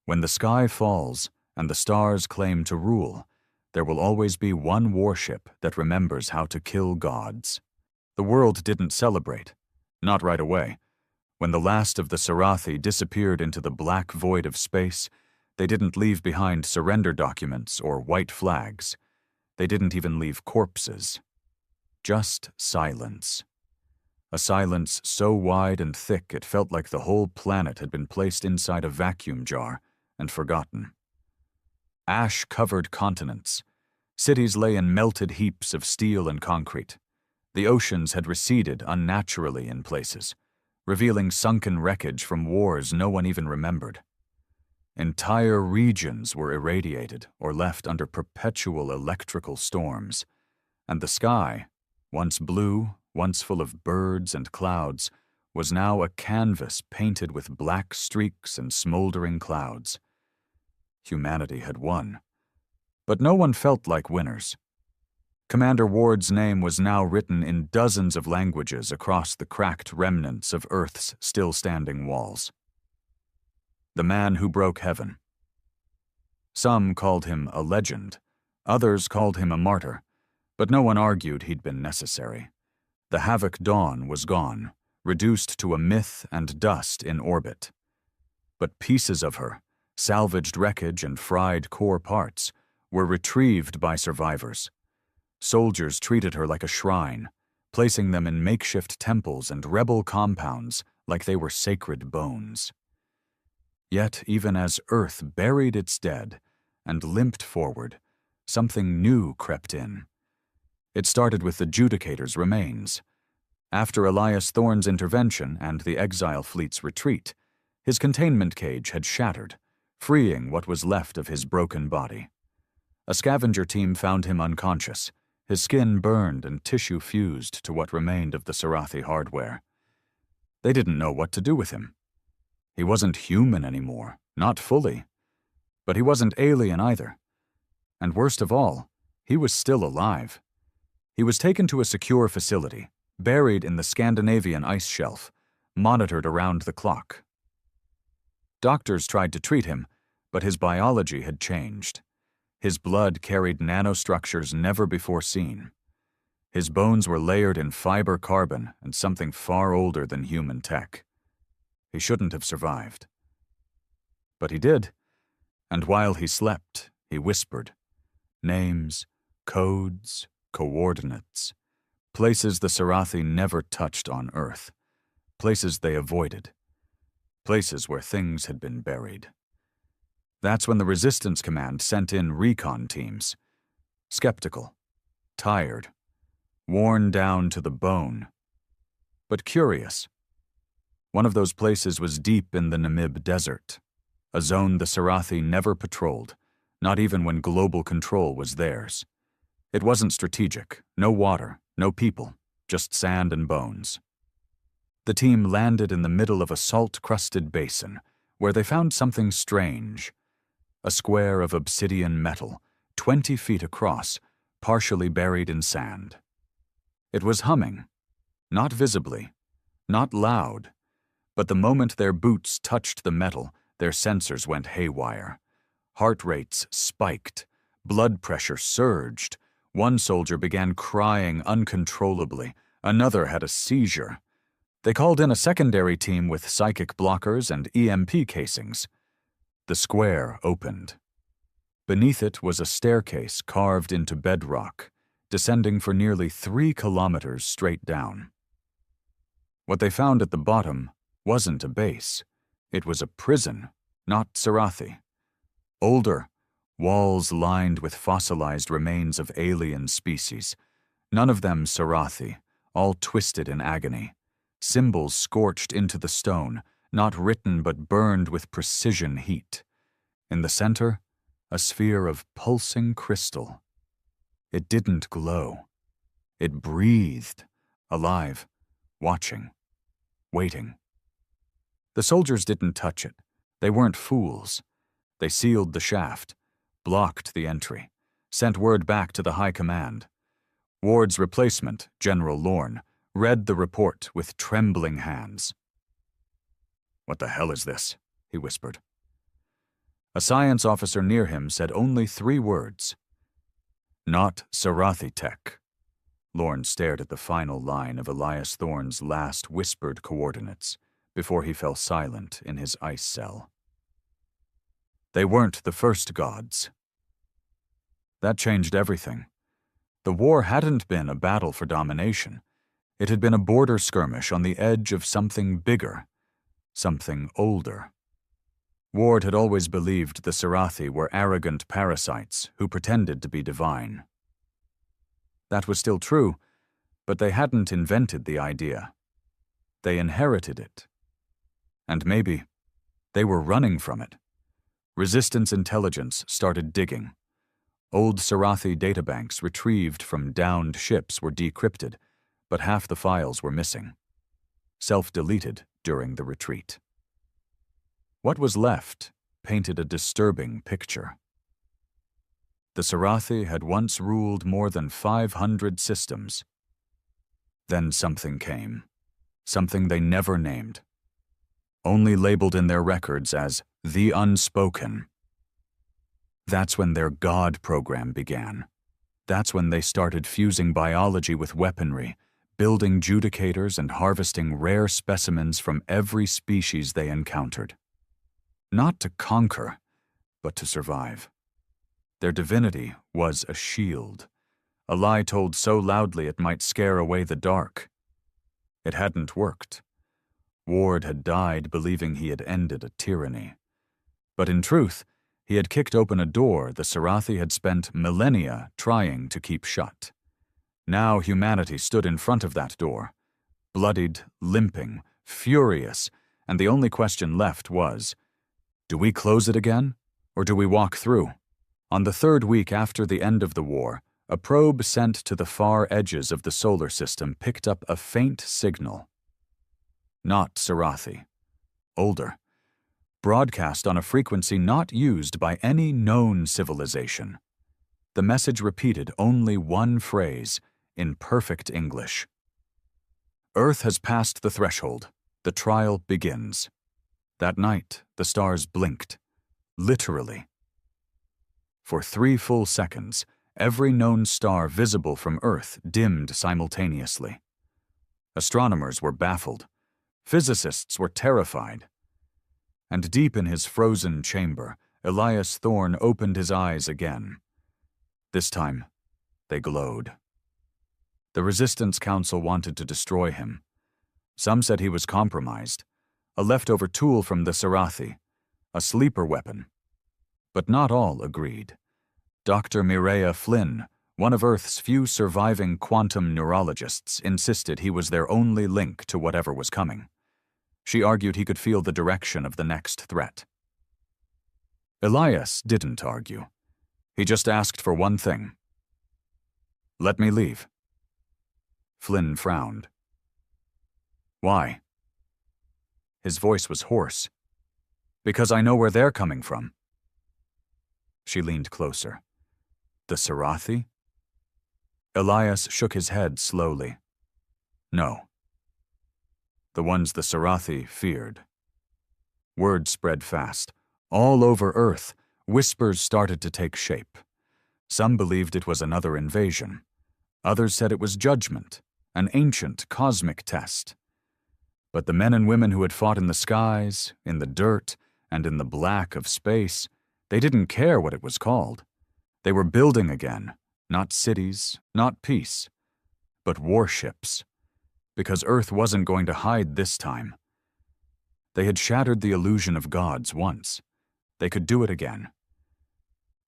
When the sky falls and the stars claim to rule, there will always be one warship that remembers how to kill gods. The world didn't celebrate, not right away. When the last of the Sarathi disappeared into the black void of space, they didn't leave behind surrender documents or white flags. They didn't even leave corpses. Just silence. A silence so wide and thick it felt like the whole planet had been placed inside a vacuum jar and forgotten. Ash-covered continents. Cities lay in melted heaps of steel and concrete. The oceans had receded unnaturally in places, revealing sunken wreckage from wars no one even remembered. Entire regions were irradiated or left under perpetual electrical storms, and the sky, once blue, once full of birds and clouds, was now a canvas painted with black streaks and smoldering clouds. Humanity had won. But no one felt like winners. Commander Ward's name was now written in dozens of languages across the cracked remnants of Earth's still-standing walls. The man who broke heaven. Some called him a legend, others called him a martyr, but no one argued he'd been necessary. The Havoc Dawn was gone, reduced to a myth and dust in orbit. But pieces of her, salvaged wreckage and fried core parts, were retrieved by survivors. Soldiers treated her like a shrine, placing them in makeshift temples and rebel compounds like they were sacred bones. Yet, even as Earth buried its dead and limped forward, something new crept in. It started with the Judicator's remains. After Elias Thorne's intervention and the exile fleet's retreat, his containment cage had shattered, freeing what was left of his broken body. A scavenger team found him unconscious, his skin burned and tissue fused to what remained of the Sarathi hardware. They didn't know what to do with him. He wasn't human anymore, not fully. But he wasn't alien either. And worst of all, he was still alive. He was taken to a secure facility, buried in the Scandinavian ice shelf, monitored around the clock. Doctors tried to treat him, but his biology had changed. His blood carried nanostructures never before seen. His bones were layered in fiber carbon and something far older than human tech. He shouldn't have survived. But he did, and while he slept, he whispered. Names, codes, coordinates. Places the Sarathi never touched on Earth. Places they avoided. Places where things had been buried. That's when the Resistance Command sent in recon teams. Skeptical, tired, worn down to the bone, but curious. One of those places was deep in the Namib Desert, a zone the Sarathi never patrolled, not even when global control was theirs. It wasn't strategic, no water, no people, just sand and bones. The team landed in the middle of a salt-crusted basin, where they found something strange. A square of obsidian metal, 20 feet across, partially buried in sand. It was humming, not visibly, not loud, but the moment their boots touched the metal, their sensors went haywire. Heart rates spiked, blood pressure surged. One soldier began crying uncontrollably, another had a seizure. They called in a secondary team with psychic blockers and EMP casings. The square opened. Beneath it was a staircase carved into bedrock, descending for nearly 3 kilometers straight down. What they found at the bottom wasn't a base. It was a prison, not Sarathi. Older, walls lined with fossilized remains of alien species. None of them Sarathi, all twisted in agony. Symbols scorched into the stone, not written but burned with precision heat. In the center, a sphere of pulsing crystal. It didn't glow. It breathed, alive, watching, waiting. The soldiers didn't touch it. They weren't fools. They sealed the shaft, blocked the entry, sent word back to the High Command. Ward's replacement, General Lorne, read the report with trembling hands. "What the hell is this?" he whispered. A science officer near him said only 3 words. "Not Sarathi tech." Lorne stared at the final line of Elias Thorne's last whispered coordinates before he fell silent in his ice cell. They weren't the first gods. That changed everything. The war hadn't been a battle for domination. It had been a border skirmish on the edge of something bigger, something older. Ward had always believed the Sarathi were arrogant parasites who pretended to be divine. That was still true, but they hadn't invented the idea. They inherited it. And maybe they were running from it. Resistance intelligence started digging. Old Sarathi databanks retrieved from downed ships were decrypted, but half the files were missing, self-deleted during the retreat. What was left painted a disturbing picture. The Sarathi had once ruled more than 500 systems. Then something came, something they never named, only labeled in their records as the Unspoken. That's when their God program began. That's when they started fusing biology with weaponry, building judicators and harvesting rare specimens from every species they encountered. Not to conquer, but to survive. Their divinity was a shield, a lie told so loudly it might scare away the dark. It hadn't worked. Ward had died believing he had ended a tyranny. But in truth, he had kicked open a door the Sarathi had spent millennia trying to keep shut. Now humanity stood in front of that door, bloodied, limping, furious, and the only question left was, do we close it again, or do we walk through? On the third week after the end of the war, a probe sent to the far edges of the solar system picked up a faint signal. Not Sarathi. Older. Broadcast on a frequency not used by any known civilization. The message repeated only one phrase in perfect English. Earth has passed the threshold. The trial begins. That night, the stars blinked. Literally. For 3 full seconds, every known star visible from Earth dimmed simultaneously. Astronomers were baffled. Physicists were terrified. And deep in his frozen chamber, Elias Thorne opened his eyes again. This time, they glowed. The Resistance Council wanted to destroy him. Some said he was compromised, a leftover tool from the Sarathi, a sleeper weapon. But not all agreed. Dr. Mireya Flynn, one of Earth's few surviving quantum neurologists, insisted he was their only link to whatever was coming. She argued he could feel the direction of the next threat. Elias didn't argue. He just asked for one thing. Let me leave. Flynn frowned. Why? His voice was hoarse. Because I know where they're coming from. She leaned closer. The Sarathi? Elias shook his head slowly. No. The ones the Sarathi feared. Word spread fast. All over Earth, whispers started to take shape. Some believed it was another invasion. Others said it was judgment, an ancient cosmic test. But the men and women who had fought in the skies, in the dirt, and in the black of space, they didn't care what it was called. They were building again, not cities, not peace, but warships. Because Earth wasn't going to hide this time. They had shattered the illusion of gods once. They could do it again.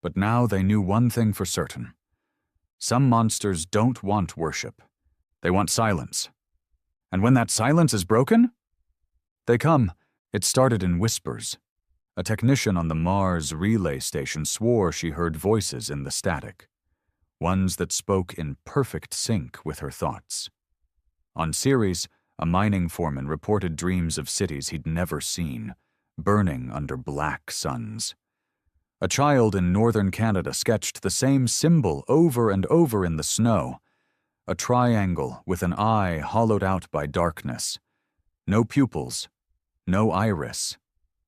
But now they knew one thing for certain. Some monsters don't want worship. They want silence. And when that silence is broken, they come. It started in whispers. A technician on the Mars relay station swore she heard voices in the static. Ones that spoke in perfect sync with her thoughts. On Ceres, a mining foreman reported dreams of cities he'd never seen, burning under black suns. A child in northern Canada sketched the same symbol over and over in the snow, a triangle with an eye hollowed out by darkness. No pupils, no iris,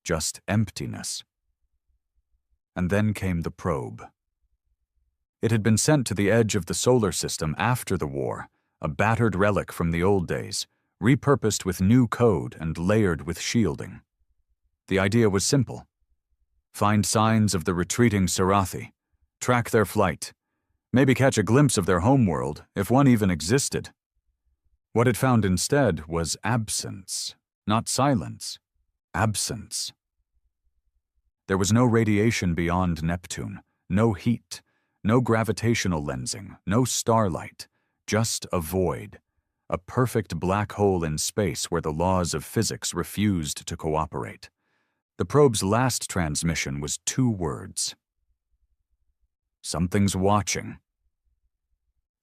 just emptiness. And then came the probe. It had been sent to the edge of the solar system after the war, a battered relic from the old days, repurposed with new code and layered with shielding. The idea was simple. Find signs of the retreating Sarathi, track their flight, maybe catch a glimpse of their homeworld, if one even existed. What it found instead was absence, not silence. Absence. There was no radiation beyond Neptune, no heat, no gravitational lensing, no starlight. Just a void, a perfect black hole in space where the laws of physics refused to cooperate. The probe's last transmission was 2 words. Something's watching.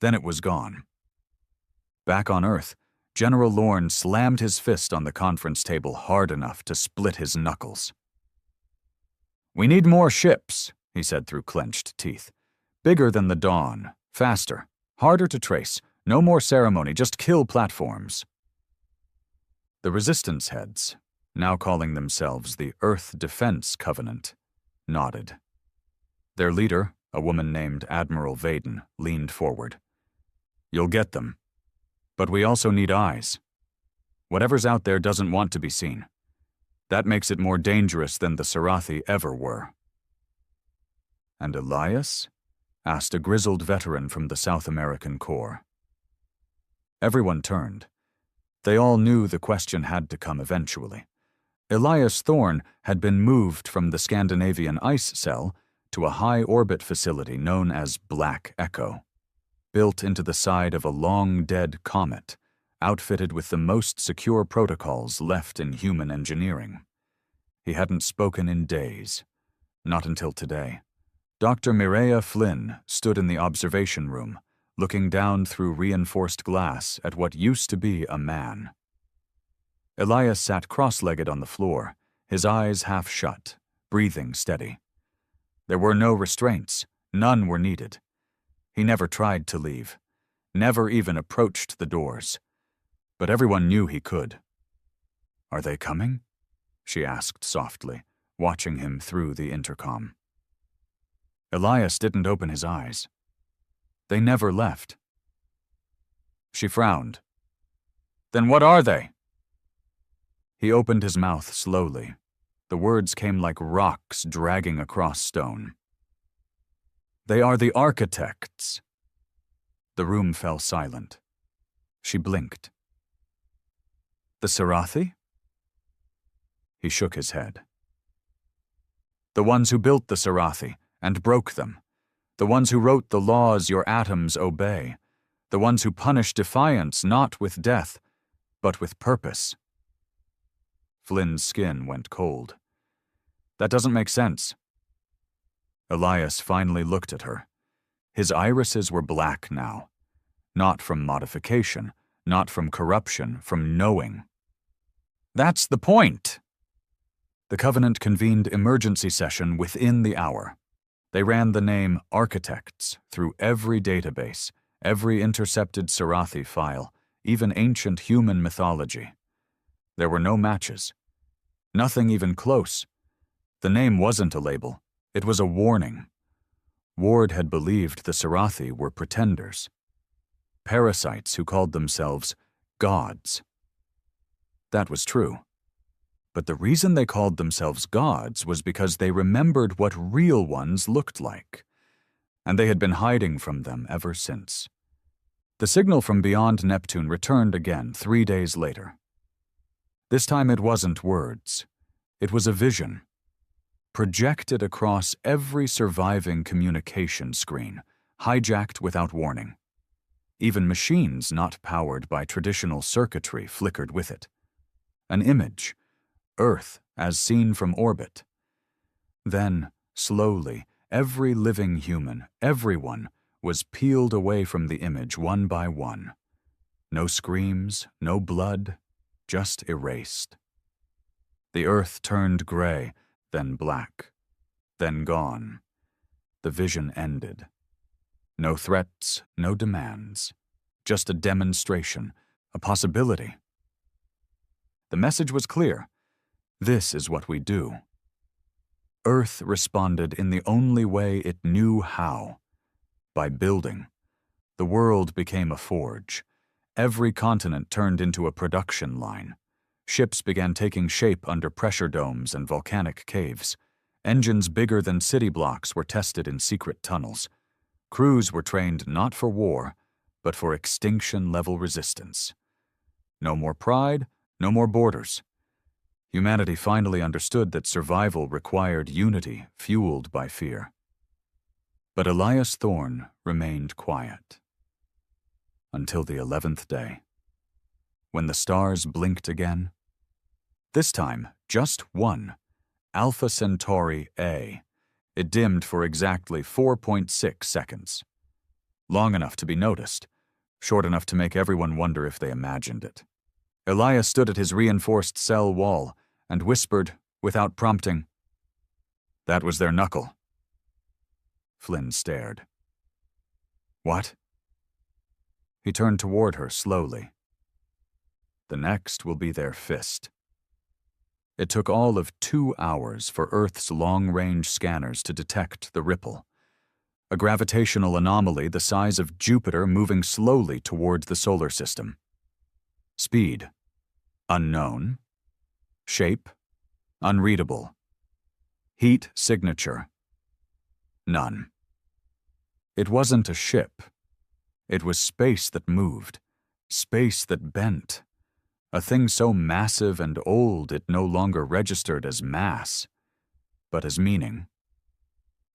Then it was gone. Back on Earth, General Lorne slammed his fist on the conference table hard enough to split his knuckles. "We need more ships," he said through clenched teeth. "Bigger than the Dawn, faster, harder to trace, no more ceremony, just kill platforms." The Resistance heads, now calling themselves the Earth Defense Covenant, nodded. Their leader, a woman named Admiral Vaden, leaned forward. "You'll get them. But we also need eyes. Whatever's out there doesn't want to be seen. That makes it more dangerous than the Sarathi ever were." "And Elias?" asked a grizzled veteran from the South American Corps. Everyone turned. They all knew the question had to come eventually. Elias Thorne had been moved from the Scandinavian ice cell to a high-orbit facility known as Black Echo, built into the side of a long-dead comet, outfitted with the most secure protocols left in human engineering. He hadn't spoken in days, not until today. Dr. Mireya Flynn stood in the observation room, looking down through reinforced glass at what used to be a man. Elias sat cross-legged on the floor, his eyes half shut, breathing steady. There were no restraints, none were needed. He never tried to leave, never even approached the doors. But everyone knew he could. "Are they coming?" she asked softly, watching him through the intercom. Elias didn't open his eyes. They never left. She frowned. "Then what are they?" He opened his mouth slowly. The words came like rocks dragging across stone. "They are the architects." The room fell silent. She blinked. "The Sarathi?" He shook his head. "The ones who built the Sarathi and broke them. The ones who wrote the laws your atoms obey. The ones who punish defiance not with death, but with purpose." Flynn's skin went cold. "That doesn't make sense." Elias finally looked at her. His irises were black now. Not from modification, not from corruption, from knowing. "That's the point." The Covenant convened emergency session within the hour. They ran the name Architects through every database, every intercepted Sarathi file, even ancient human mythology. There were no matches. Nothing even close. The name wasn't a label. It was a warning. Ward had believed the Sarathi were pretenders. Parasites who called themselves gods. That was true. But the reason they called themselves gods was because they remembered what real ones looked like. And they had been hiding from them ever since. The signal from beyond Neptune returned again 3 days later. This time it wasn't words. It was a vision. Projected across every surviving communication screen, hijacked without warning. Even machines not powered by traditional circuitry flickered with it. An image, Earth as seen from orbit. Then, slowly, every living human, everyone, was peeled away from the image one by one. No screams, no blood, just erased. The Earth turned gray, then black, then gone. The vision ended. No threats, no demands. Just a demonstration, a possibility. The message was clear. This is what we do. Earth responded in the only way it knew how. By building. The world became a forge. Every continent turned into a production line. Ships began taking shape under pressure domes and volcanic caves. Engines bigger than city blocks were tested in secret tunnels. Crews were trained not for war, but for extinction-level resistance. No more pride, no more borders. Humanity finally understood that survival required unity fueled by fear. But Elias Thorne remained quiet. Until the 11th day. When the stars blinked again. This time, just one, Alpha Centauri A, It dimmed for exactly 4.6 seconds. Long enough to be noticed, short enough to make everyone wonder if they imagined it. Elias stood at his reinforced cell wall and whispered, without prompting, "That was their knuckle." Flynn stared. "What?" He turned toward her slowly. "The next will be their fist." It took all of 2 hours for Earth's long-range scanners to detect the ripple, a gravitational anomaly the size of Jupiter moving slowly toward the solar system. Speed: unknown. Shape: unreadable. Heat signature: none. It wasn't a ship. It was space that moved, space that bent, a thing so massive and old it no longer registered as mass, but as meaning.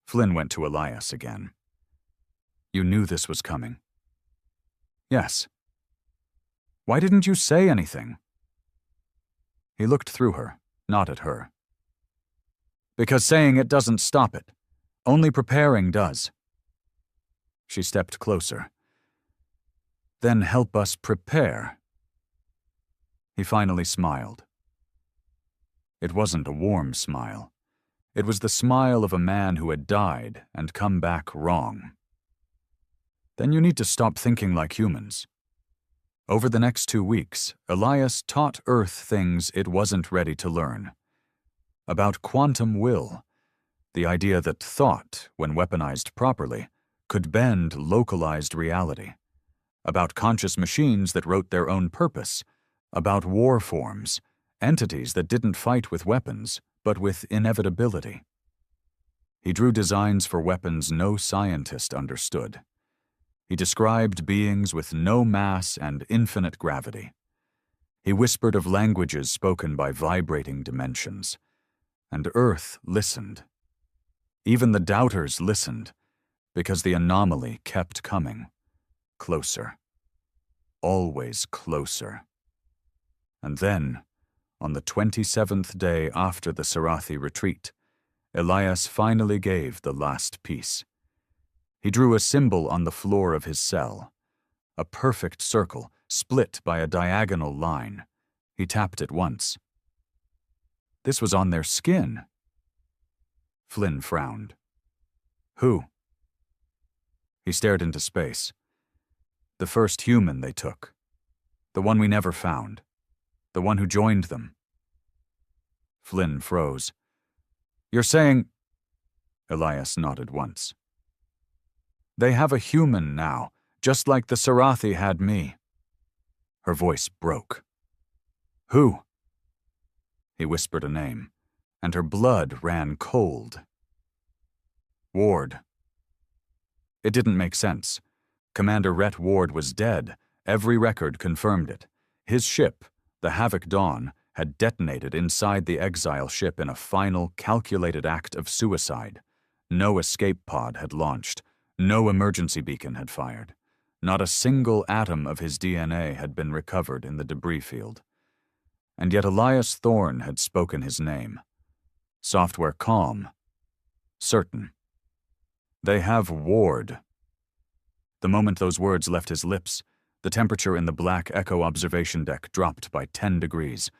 Flynn went to Elias again. "You knew this was coming." "Yes." "Why didn't you say anything?" He looked through her, not at her. "Because saying it doesn't stop it. Only preparing does." She stepped closer. "Then help us prepare." He finally smiled. It wasn't a warm smile. It was the smile of a man who had died and come back wrong. "Then you need to stop thinking like humans." Over the next 2 weeks, Elias taught Earth things it wasn't ready to learn. About quantum will, the idea that thought, when weaponized properly, could bend localized reality. About conscious machines that wrote their own purpose. About war forms, entities that didn't fight with weapons, but with inevitability. He drew designs for weapons no scientist understood. He described beings with no mass and infinite gravity. He whispered of languages spoken by vibrating dimensions. And Earth listened. Even the doubters listened, because the anomaly kept coming. Closer. Always closer. And then, on the 27th day after the Sarathi retreat, Elias finally gave the last piece. He drew a symbol on the floor of his cell, a perfect circle split by a diagonal line. He tapped it once. This was on their skin. Flynn frowned. "Who?" He stared into space. "The first human they took. The one we never found. The one who joined them." Flynn froze. "You're saying—" Elias nodded once. "They have a human now, just like the Sarathi had me." Her voice broke. "Who?" He whispered a name, and her blood ran cold. "Ward." It didn't make sense. Commander Rhett Ward was dead. Every record confirmed it. His ship, the Havoc Dawn, had detonated inside the exile ship in a final, calculated act of suicide. No escape pod had launched. No emergency beacon had fired. Not a single atom of his DNA had been recovered in the debris field. And yet Elias Thorne had spoken his name. Software calm. Certain. "They have Ward." The moment those words left his lips, the temperature in the black Echo observation deck dropped by 10 degrees.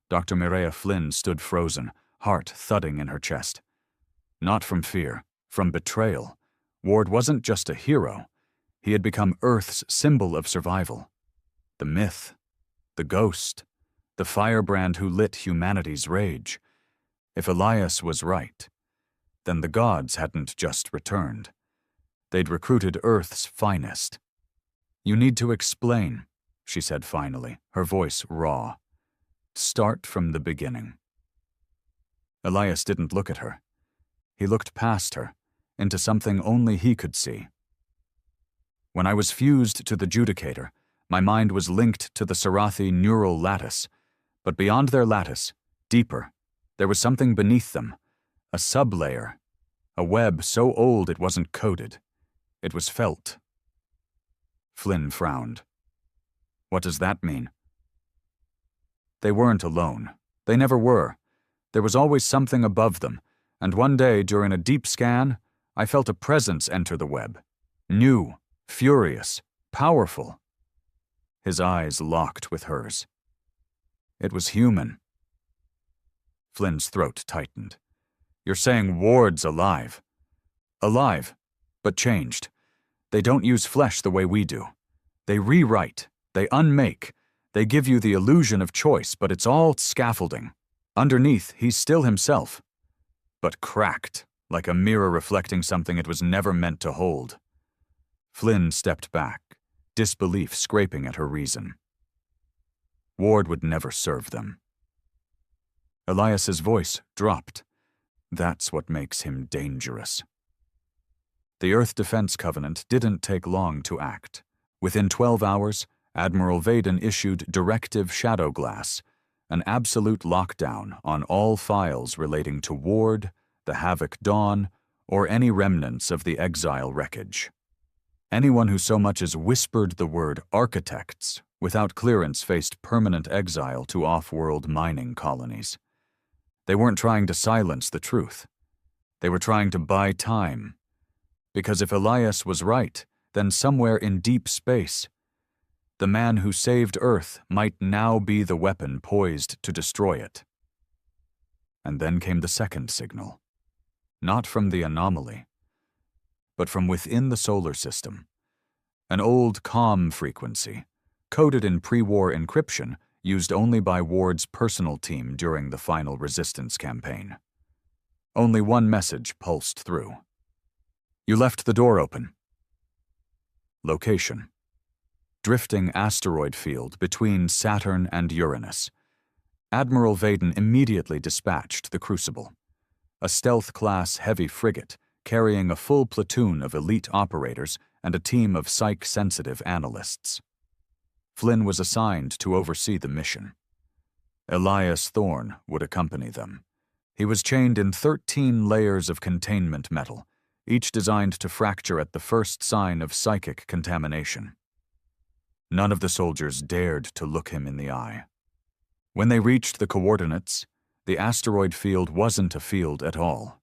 Dr. Mireya Flynn stood frozen, heart thudding in her chest. Not from fear, from betrayal. Ward wasn't just a hero. He had become Earth's symbol of survival. The myth. The ghost. The firebrand who lit humanity's rage. If Elias was right, then the gods hadn't just returned. They'd recruited Earth's finest. "You need to explain," she said finally, her voice raw. "Start from the beginning." Elias didn't look at her. He looked past her, into something only he could see. "When I was fused to the Judicator, my mind was linked to the Sarathi neural lattice. But beyond their lattice, deeper, there was something beneath them, a sublayer, a web so old it wasn't coded. It was felt." Flynn frowned. "What does that mean?" They weren't alone. They never were. There was always something above them, And one day, during a deep scan, I felt a presence enter the web. New, furious, powerful. His eyes locked with hers. It was human. Flynn's throat tightened. You're saying Ward's alive? Alive, but changed. They don't use flesh the way we do. They rewrite, they unmake, they give you the illusion of choice, but it's all scaffolding. Underneath, he's still himself, but cracked, like a mirror reflecting something it was never meant to hold. Flynn stepped back, disbelief scraping at her reason. Ward would never serve them. Elias's voice dropped. That's what makes him dangerous. The Earth Defense Covenant didn't take long to act. Within 12 hours, Admiral Vaden issued Directive Shadowglass, an absolute lockdown on all files relating to Ward, the Havoc Dawn, or any remnants of the Exile wreckage. Anyone who so much as whispered the word architects without clearance faced permanent exile to off-world mining colonies. They weren't trying to silence the truth. They were trying to buy time. Because if Elias was right, then somewhere in deep space, the man who saved Earth might now be the weapon poised to destroy it. And then came the second signal. Not from the anomaly, but from within the solar system. An old comm frequency, coded in pre-war encryption, used only by Ward's personal team during the final resistance campaign. Only one message pulsed through. You left the door open. Location. Drifting asteroid field between Saturn and Uranus. Admiral Vaden immediately dispatched the Crucible, a stealth-class heavy frigate carrying a full platoon of elite operators and a team of psych-sensitive analysts. Flynn was assigned to oversee the mission. Elias Thorne would accompany them. He was chained in 13 layers of containment metal, each designed to fracture at the first sign of psychic contamination. None of the soldiers dared to look him in the eye. When they reached the coordinates, the asteroid field wasn't a field at all.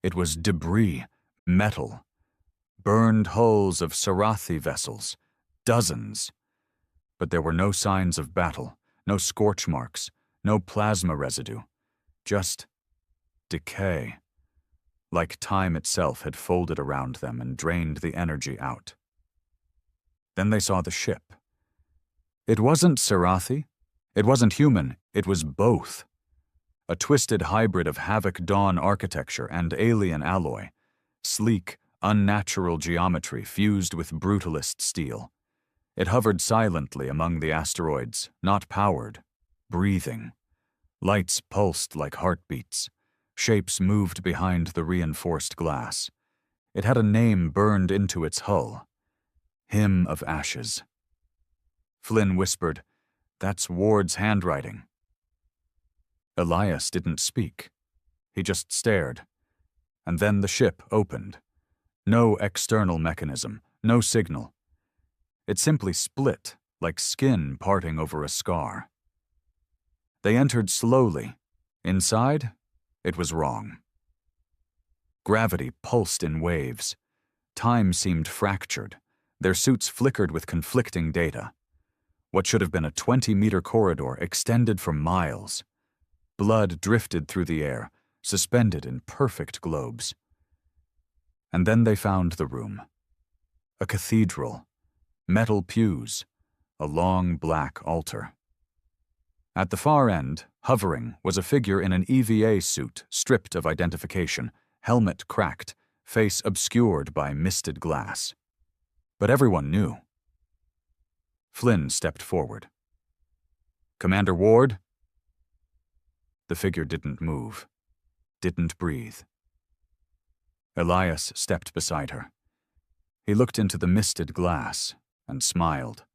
It was debris, metal, burned hulls of Sarathi vessels, dozens. But there were no signs of battle, no scorch marks, no plasma residue, just decay, like time itself had folded around them and drained the energy out. Then they saw the ship. It wasn't Sarathi, it wasn't human, it was both. A twisted hybrid of Havoc Dawn architecture and alien alloy, sleek, unnatural geometry fused with brutalist steel. It hovered silently among the asteroids, not powered, breathing. Lights pulsed like heartbeats. Shapes moved behind the reinforced glass. It had a name burned into its hull. Hymn of Ashes. Flynn whispered, "That's Ward's handwriting." Elias didn't speak. He just stared. And then the ship opened. No external mechanism, no signal. It simply split, like skin parting over a scar. They entered slowly. Inside, it was wrong. Gravity pulsed in waves. Time seemed fractured. Their suits flickered with conflicting data. What should have been a 20-meter corridor extended for miles. Blood drifted through the air, suspended in perfect globes. And then they found the room. A cathedral. Metal pews, a long black altar. At the far end, hovering, was a figure in an EVA suit stripped of identification, helmet cracked, face obscured by misted glass. But everyone knew. Flynn stepped forward. "Commander Ward?" The figure didn't move, didn't breathe. Elias stepped beside her. He looked into the misted glass and smiled.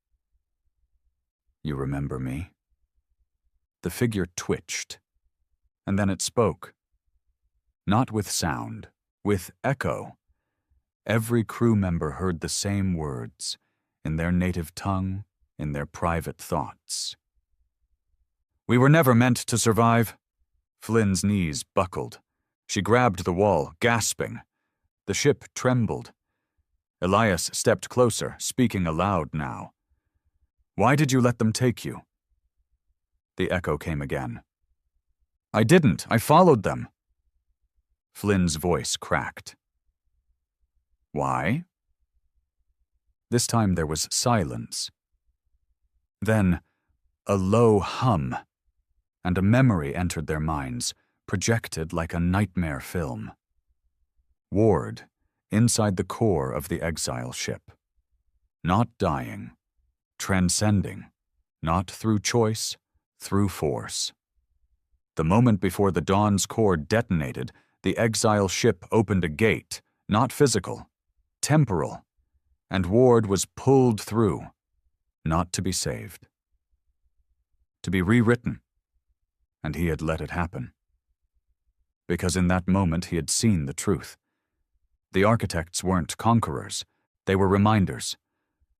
"You remember me?" The figure twitched, and then it spoke. Not with sound, with echo. Every crew member heard the same words, in their native tongue, in their private thoughts. "We were never meant to survive." Flynn's knees buckled. She grabbed the wall, gasping. The ship trembled. Elias stepped closer, speaking aloud now. "Why did you let them take you?" The echo came again. "I didn't. I followed them." Flynn's voice cracked. "Why?" This time there was silence. Then, a low hum, and a memory entered their minds, projected like a nightmare film. Ward, inside the core of the exile ship. Not dying, transcending, not through choice, through force. The moment before the Dawn's core detonated, the exile ship opened a gate, not physical, temporal, and Ward was pulled through, not to be saved. To be rewritten, and he had let it happen. Because in that moment he had seen the truth. The architects weren't conquerors, they were reminders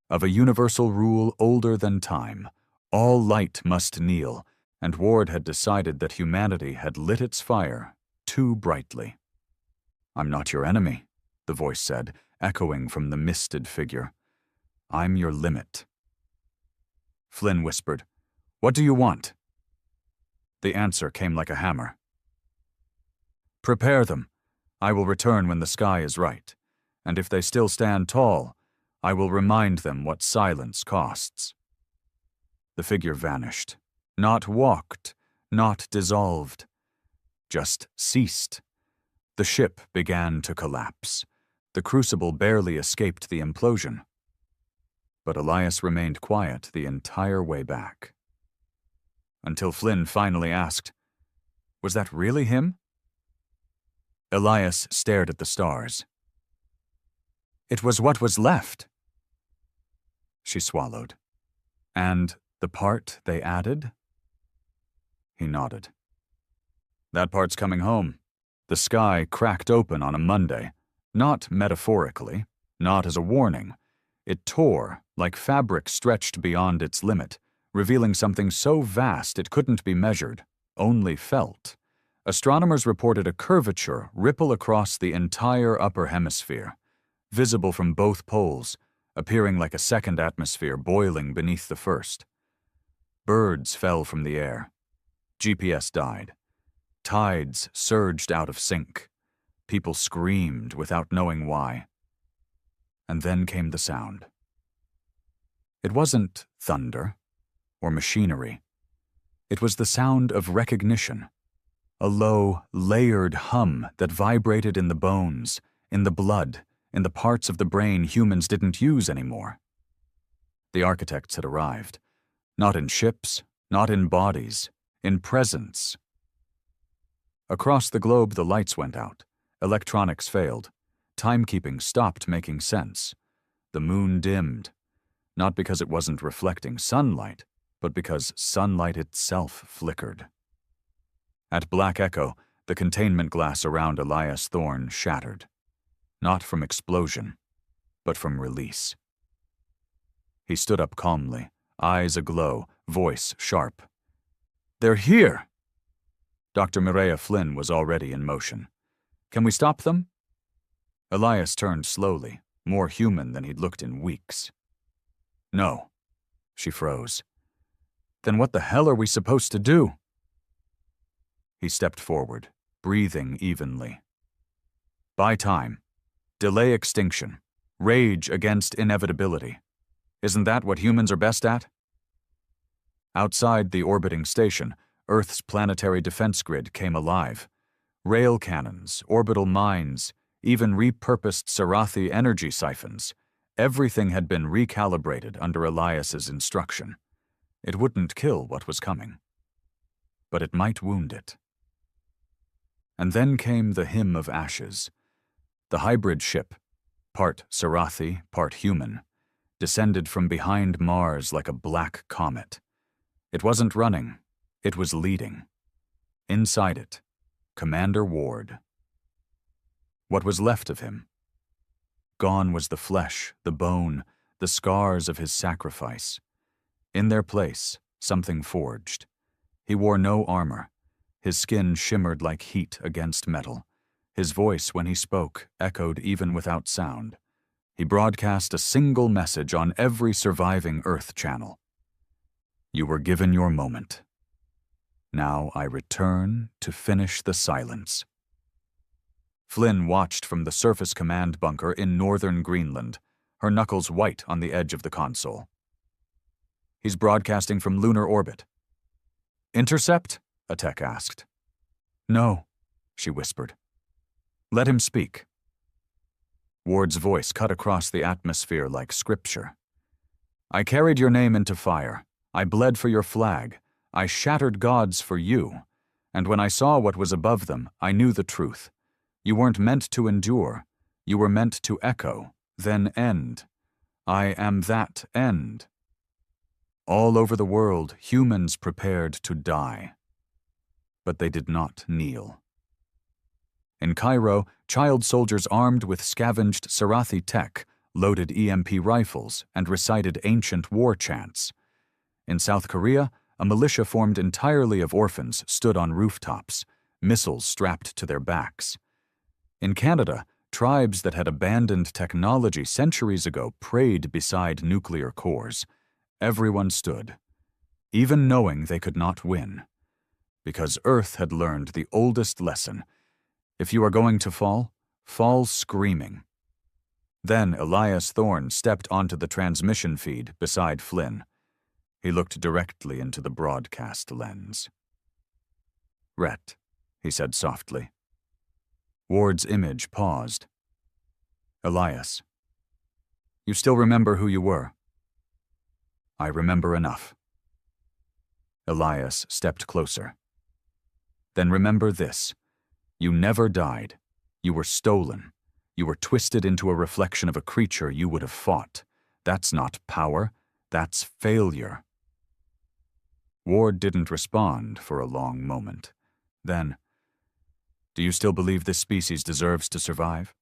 of a universal rule older than time. All light must kneel, and Ward had decided that humanity had lit its fire too brightly. "I'm not your enemy," the voice said, echoing from the misted figure. "I'm your limit." Flynn whispered, "What do you want?" The answer came like a hammer. "Prepare them. I will return when the sky is right, and if they still stand tall, I will remind them what silence costs." The figure vanished, not walked, not dissolved, just ceased. The ship began to collapse. The crucible barely escaped the implosion. But Elias remained quiet the entire way back. Until Flynn finally asked, "Was that really him?" Elias stared at the stars. "It was what was left." She swallowed. "And the part they added?" He nodded. "That part's coming home." The sky cracked open on a Monday, not metaphorically, not as a warning. It tore, like fabric stretched beyond its limit, revealing something so vast it couldn't be measured, only felt. Astronomers reported a curvature ripple across the entire upper hemisphere, visible from both poles, appearing like a second atmosphere boiling beneath the first. Birds fell from the air. GPS died. Tides surged out of sync. People screamed without knowing why. And then came the sound. It wasn't thunder or machinery. It was the sound of recognition, a low, layered hum that vibrated in the bones, in the blood, in the parts of the brain humans didn't use anymore. The architects had arrived, not in ships, not in bodies, in presence. Across the globe the lights went out, electronics failed, timekeeping stopped making sense. The moon dimmed, not because it wasn't reflecting sunlight, but because sunlight itself flickered. At Black Echo, the containment glass around Elias Thorne shattered, not from explosion, but from release. He stood up calmly, eyes aglow, voice sharp. "They're here!" Dr. Mireya Flynn was already in motion. "Can we stop them?" Elias turned slowly, more human than he'd looked in weeks. "No." She froze. "Then what the hell are we supposed to do?" He stepped forward, breathing evenly. "Buy time. Delay extinction. Rage against inevitability. Isn't that what humans are best at?" Outside the orbiting station, Earth's planetary defense grid came alive. Rail cannons, orbital mines, even repurposed Sarathi energy siphons. Everything had been recalibrated under Elias's instruction. It wouldn't kill what was coming, but it might wound it. And then came the hymn of ashes. The hybrid ship, part Sarathi, part human, descended from behind Mars like a black comet. It wasn't running, it was leading. Inside it, Commander Ward. What was left of him? Gone was the flesh, the bone, the scars of his sacrifice. In their place, something forged. He wore no armor. His skin shimmered like heat against metal, His voice, when he spoke, echoed even without sound. He broadcast a single message on every surviving Earth channel. You were given your moment. Now I return to finish the silence. Flynn watched from the surface command bunker in northern Greenland, her knuckles white on the edge of the console. He's broadcasting from lunar orbit. Intercept? A tech asked. No, she whispered. Let him speak. Ward's voice cut across the atmosphere like scripture. I carried your name into fire. I bled for your flag. I shattered gods for you. And when I saw what was above them, I knew the truth. You weren't meant to endure. You were meant to echo, then end. I am that end. All over the world, humans prepared to die. But they did not kneel. In Cairo, child soldiers armed with scavenged Sarathi tech loaded EMP rifles and recited ancient war chants. In South Korea, a militia formed entirely of orphans stood on rooftops, missiles strapped to their backs. In Canada, tribes that had abandoned technology centuries ago prayed beside nuclear cores. Everyone stood, even knowing they could not win, because Earth had learned the oldest lesson. If you are going to fall, fall screaming. Then Elias Thorne stepped onto the transmission feed beside Flynn. He looked directly into the broadcast lens. Rhett, he said softly. Ward's image paused. Elias, you still remember who you were? I remember enough. Elias stepped closer. Then remember this. You never died. You were stolen. You were twisted into a reflection of a creature you would have fought. That's not power. That's failure. Ward didn't respond for a long moment. Then, do you still believe this species deserves to survive?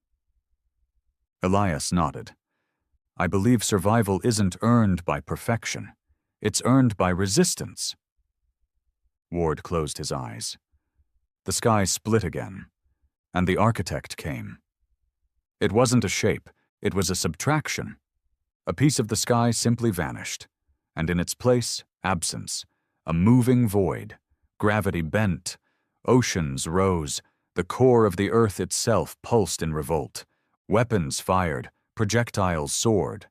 Elias nodded. I believe survival isn't earned by perfection. It's earned by resistance. Ward closed his eyes. The sky split again, and the architect came. It wasn't a shape, it was a subtraction. A piece of the sky simply vanished, and in its place, absence, a moving void. Gravity bent, oceans rose, the core of the earth itself pulsed in revolt. Weapons fired, projectiles soared.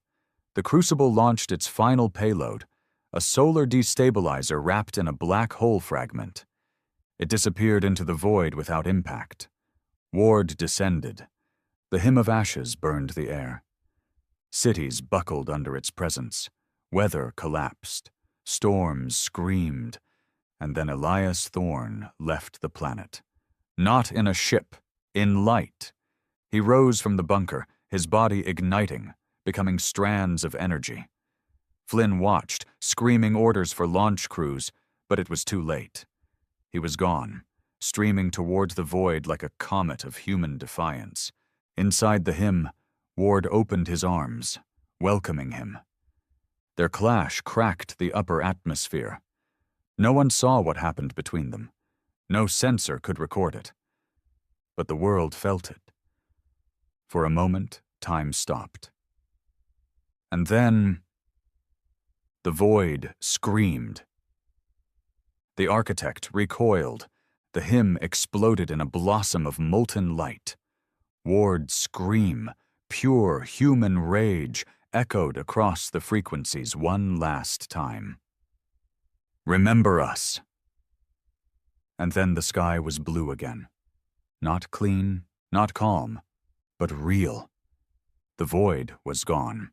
The crucible launched its final payload, a solar destabilizer wrapped in a black hole fragment. It disappeared into the void without impact. Ward descended. The hymn of ashes burned the air. Cities buckled under its presence. Weather collapsed. Storms screamed. And then Elias Thorne left the planet. Not in a ship, in light. He rose from the bunker, his body igniting, becoming strands of energy. Flynn watched, screaming orders for launch crews, but it was too late. He was gone, streaming towards the void like a comet of human defiance. Inside the hymn, Ward opened his arms, welcoming him. Their clash cracked the upper atmosphere. No one saw what happened between them. No sensor could record it. But the world felt it. For a moment, time stopped. And then the void screamed. The architect recoiled. The hymn exploded in a blossom of molten light. Ward's scream, pure human rage, echoed across the frequencies one last time. Remember us. And then the sky was blue again. Not clean, not calm, but real. The void was gone.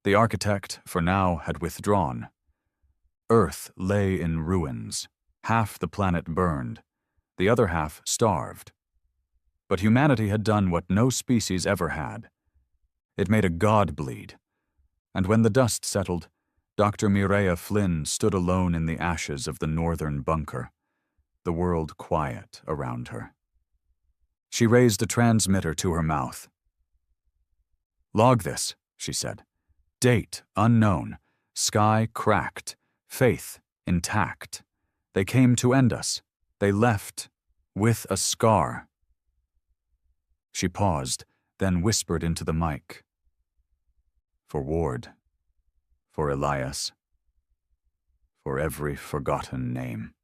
The architect, for now, had withdrawn. Earth lay in ruins. Half the planet burned. The other half starved. But humanity had done what no species ever had. It made a god bleed. And when the dust settled, Dr. Mireya Flynn stood alone in the ashes of the northern bunker, the world quiet around her. She raised a transmitter to her mouth. Log this, she said. Date unknown. Sky cracked. Faith intact. They came to end us. They left with a scar. She paused, then whispered into the mic. For Ward. For Elias. For every forgotten name.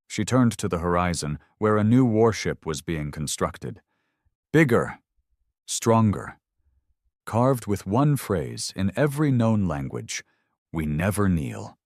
She turned to the horizon, where a new warship was being constructed. Bigger. Stronger. Carved with one phrase in every known language, "We never kneel."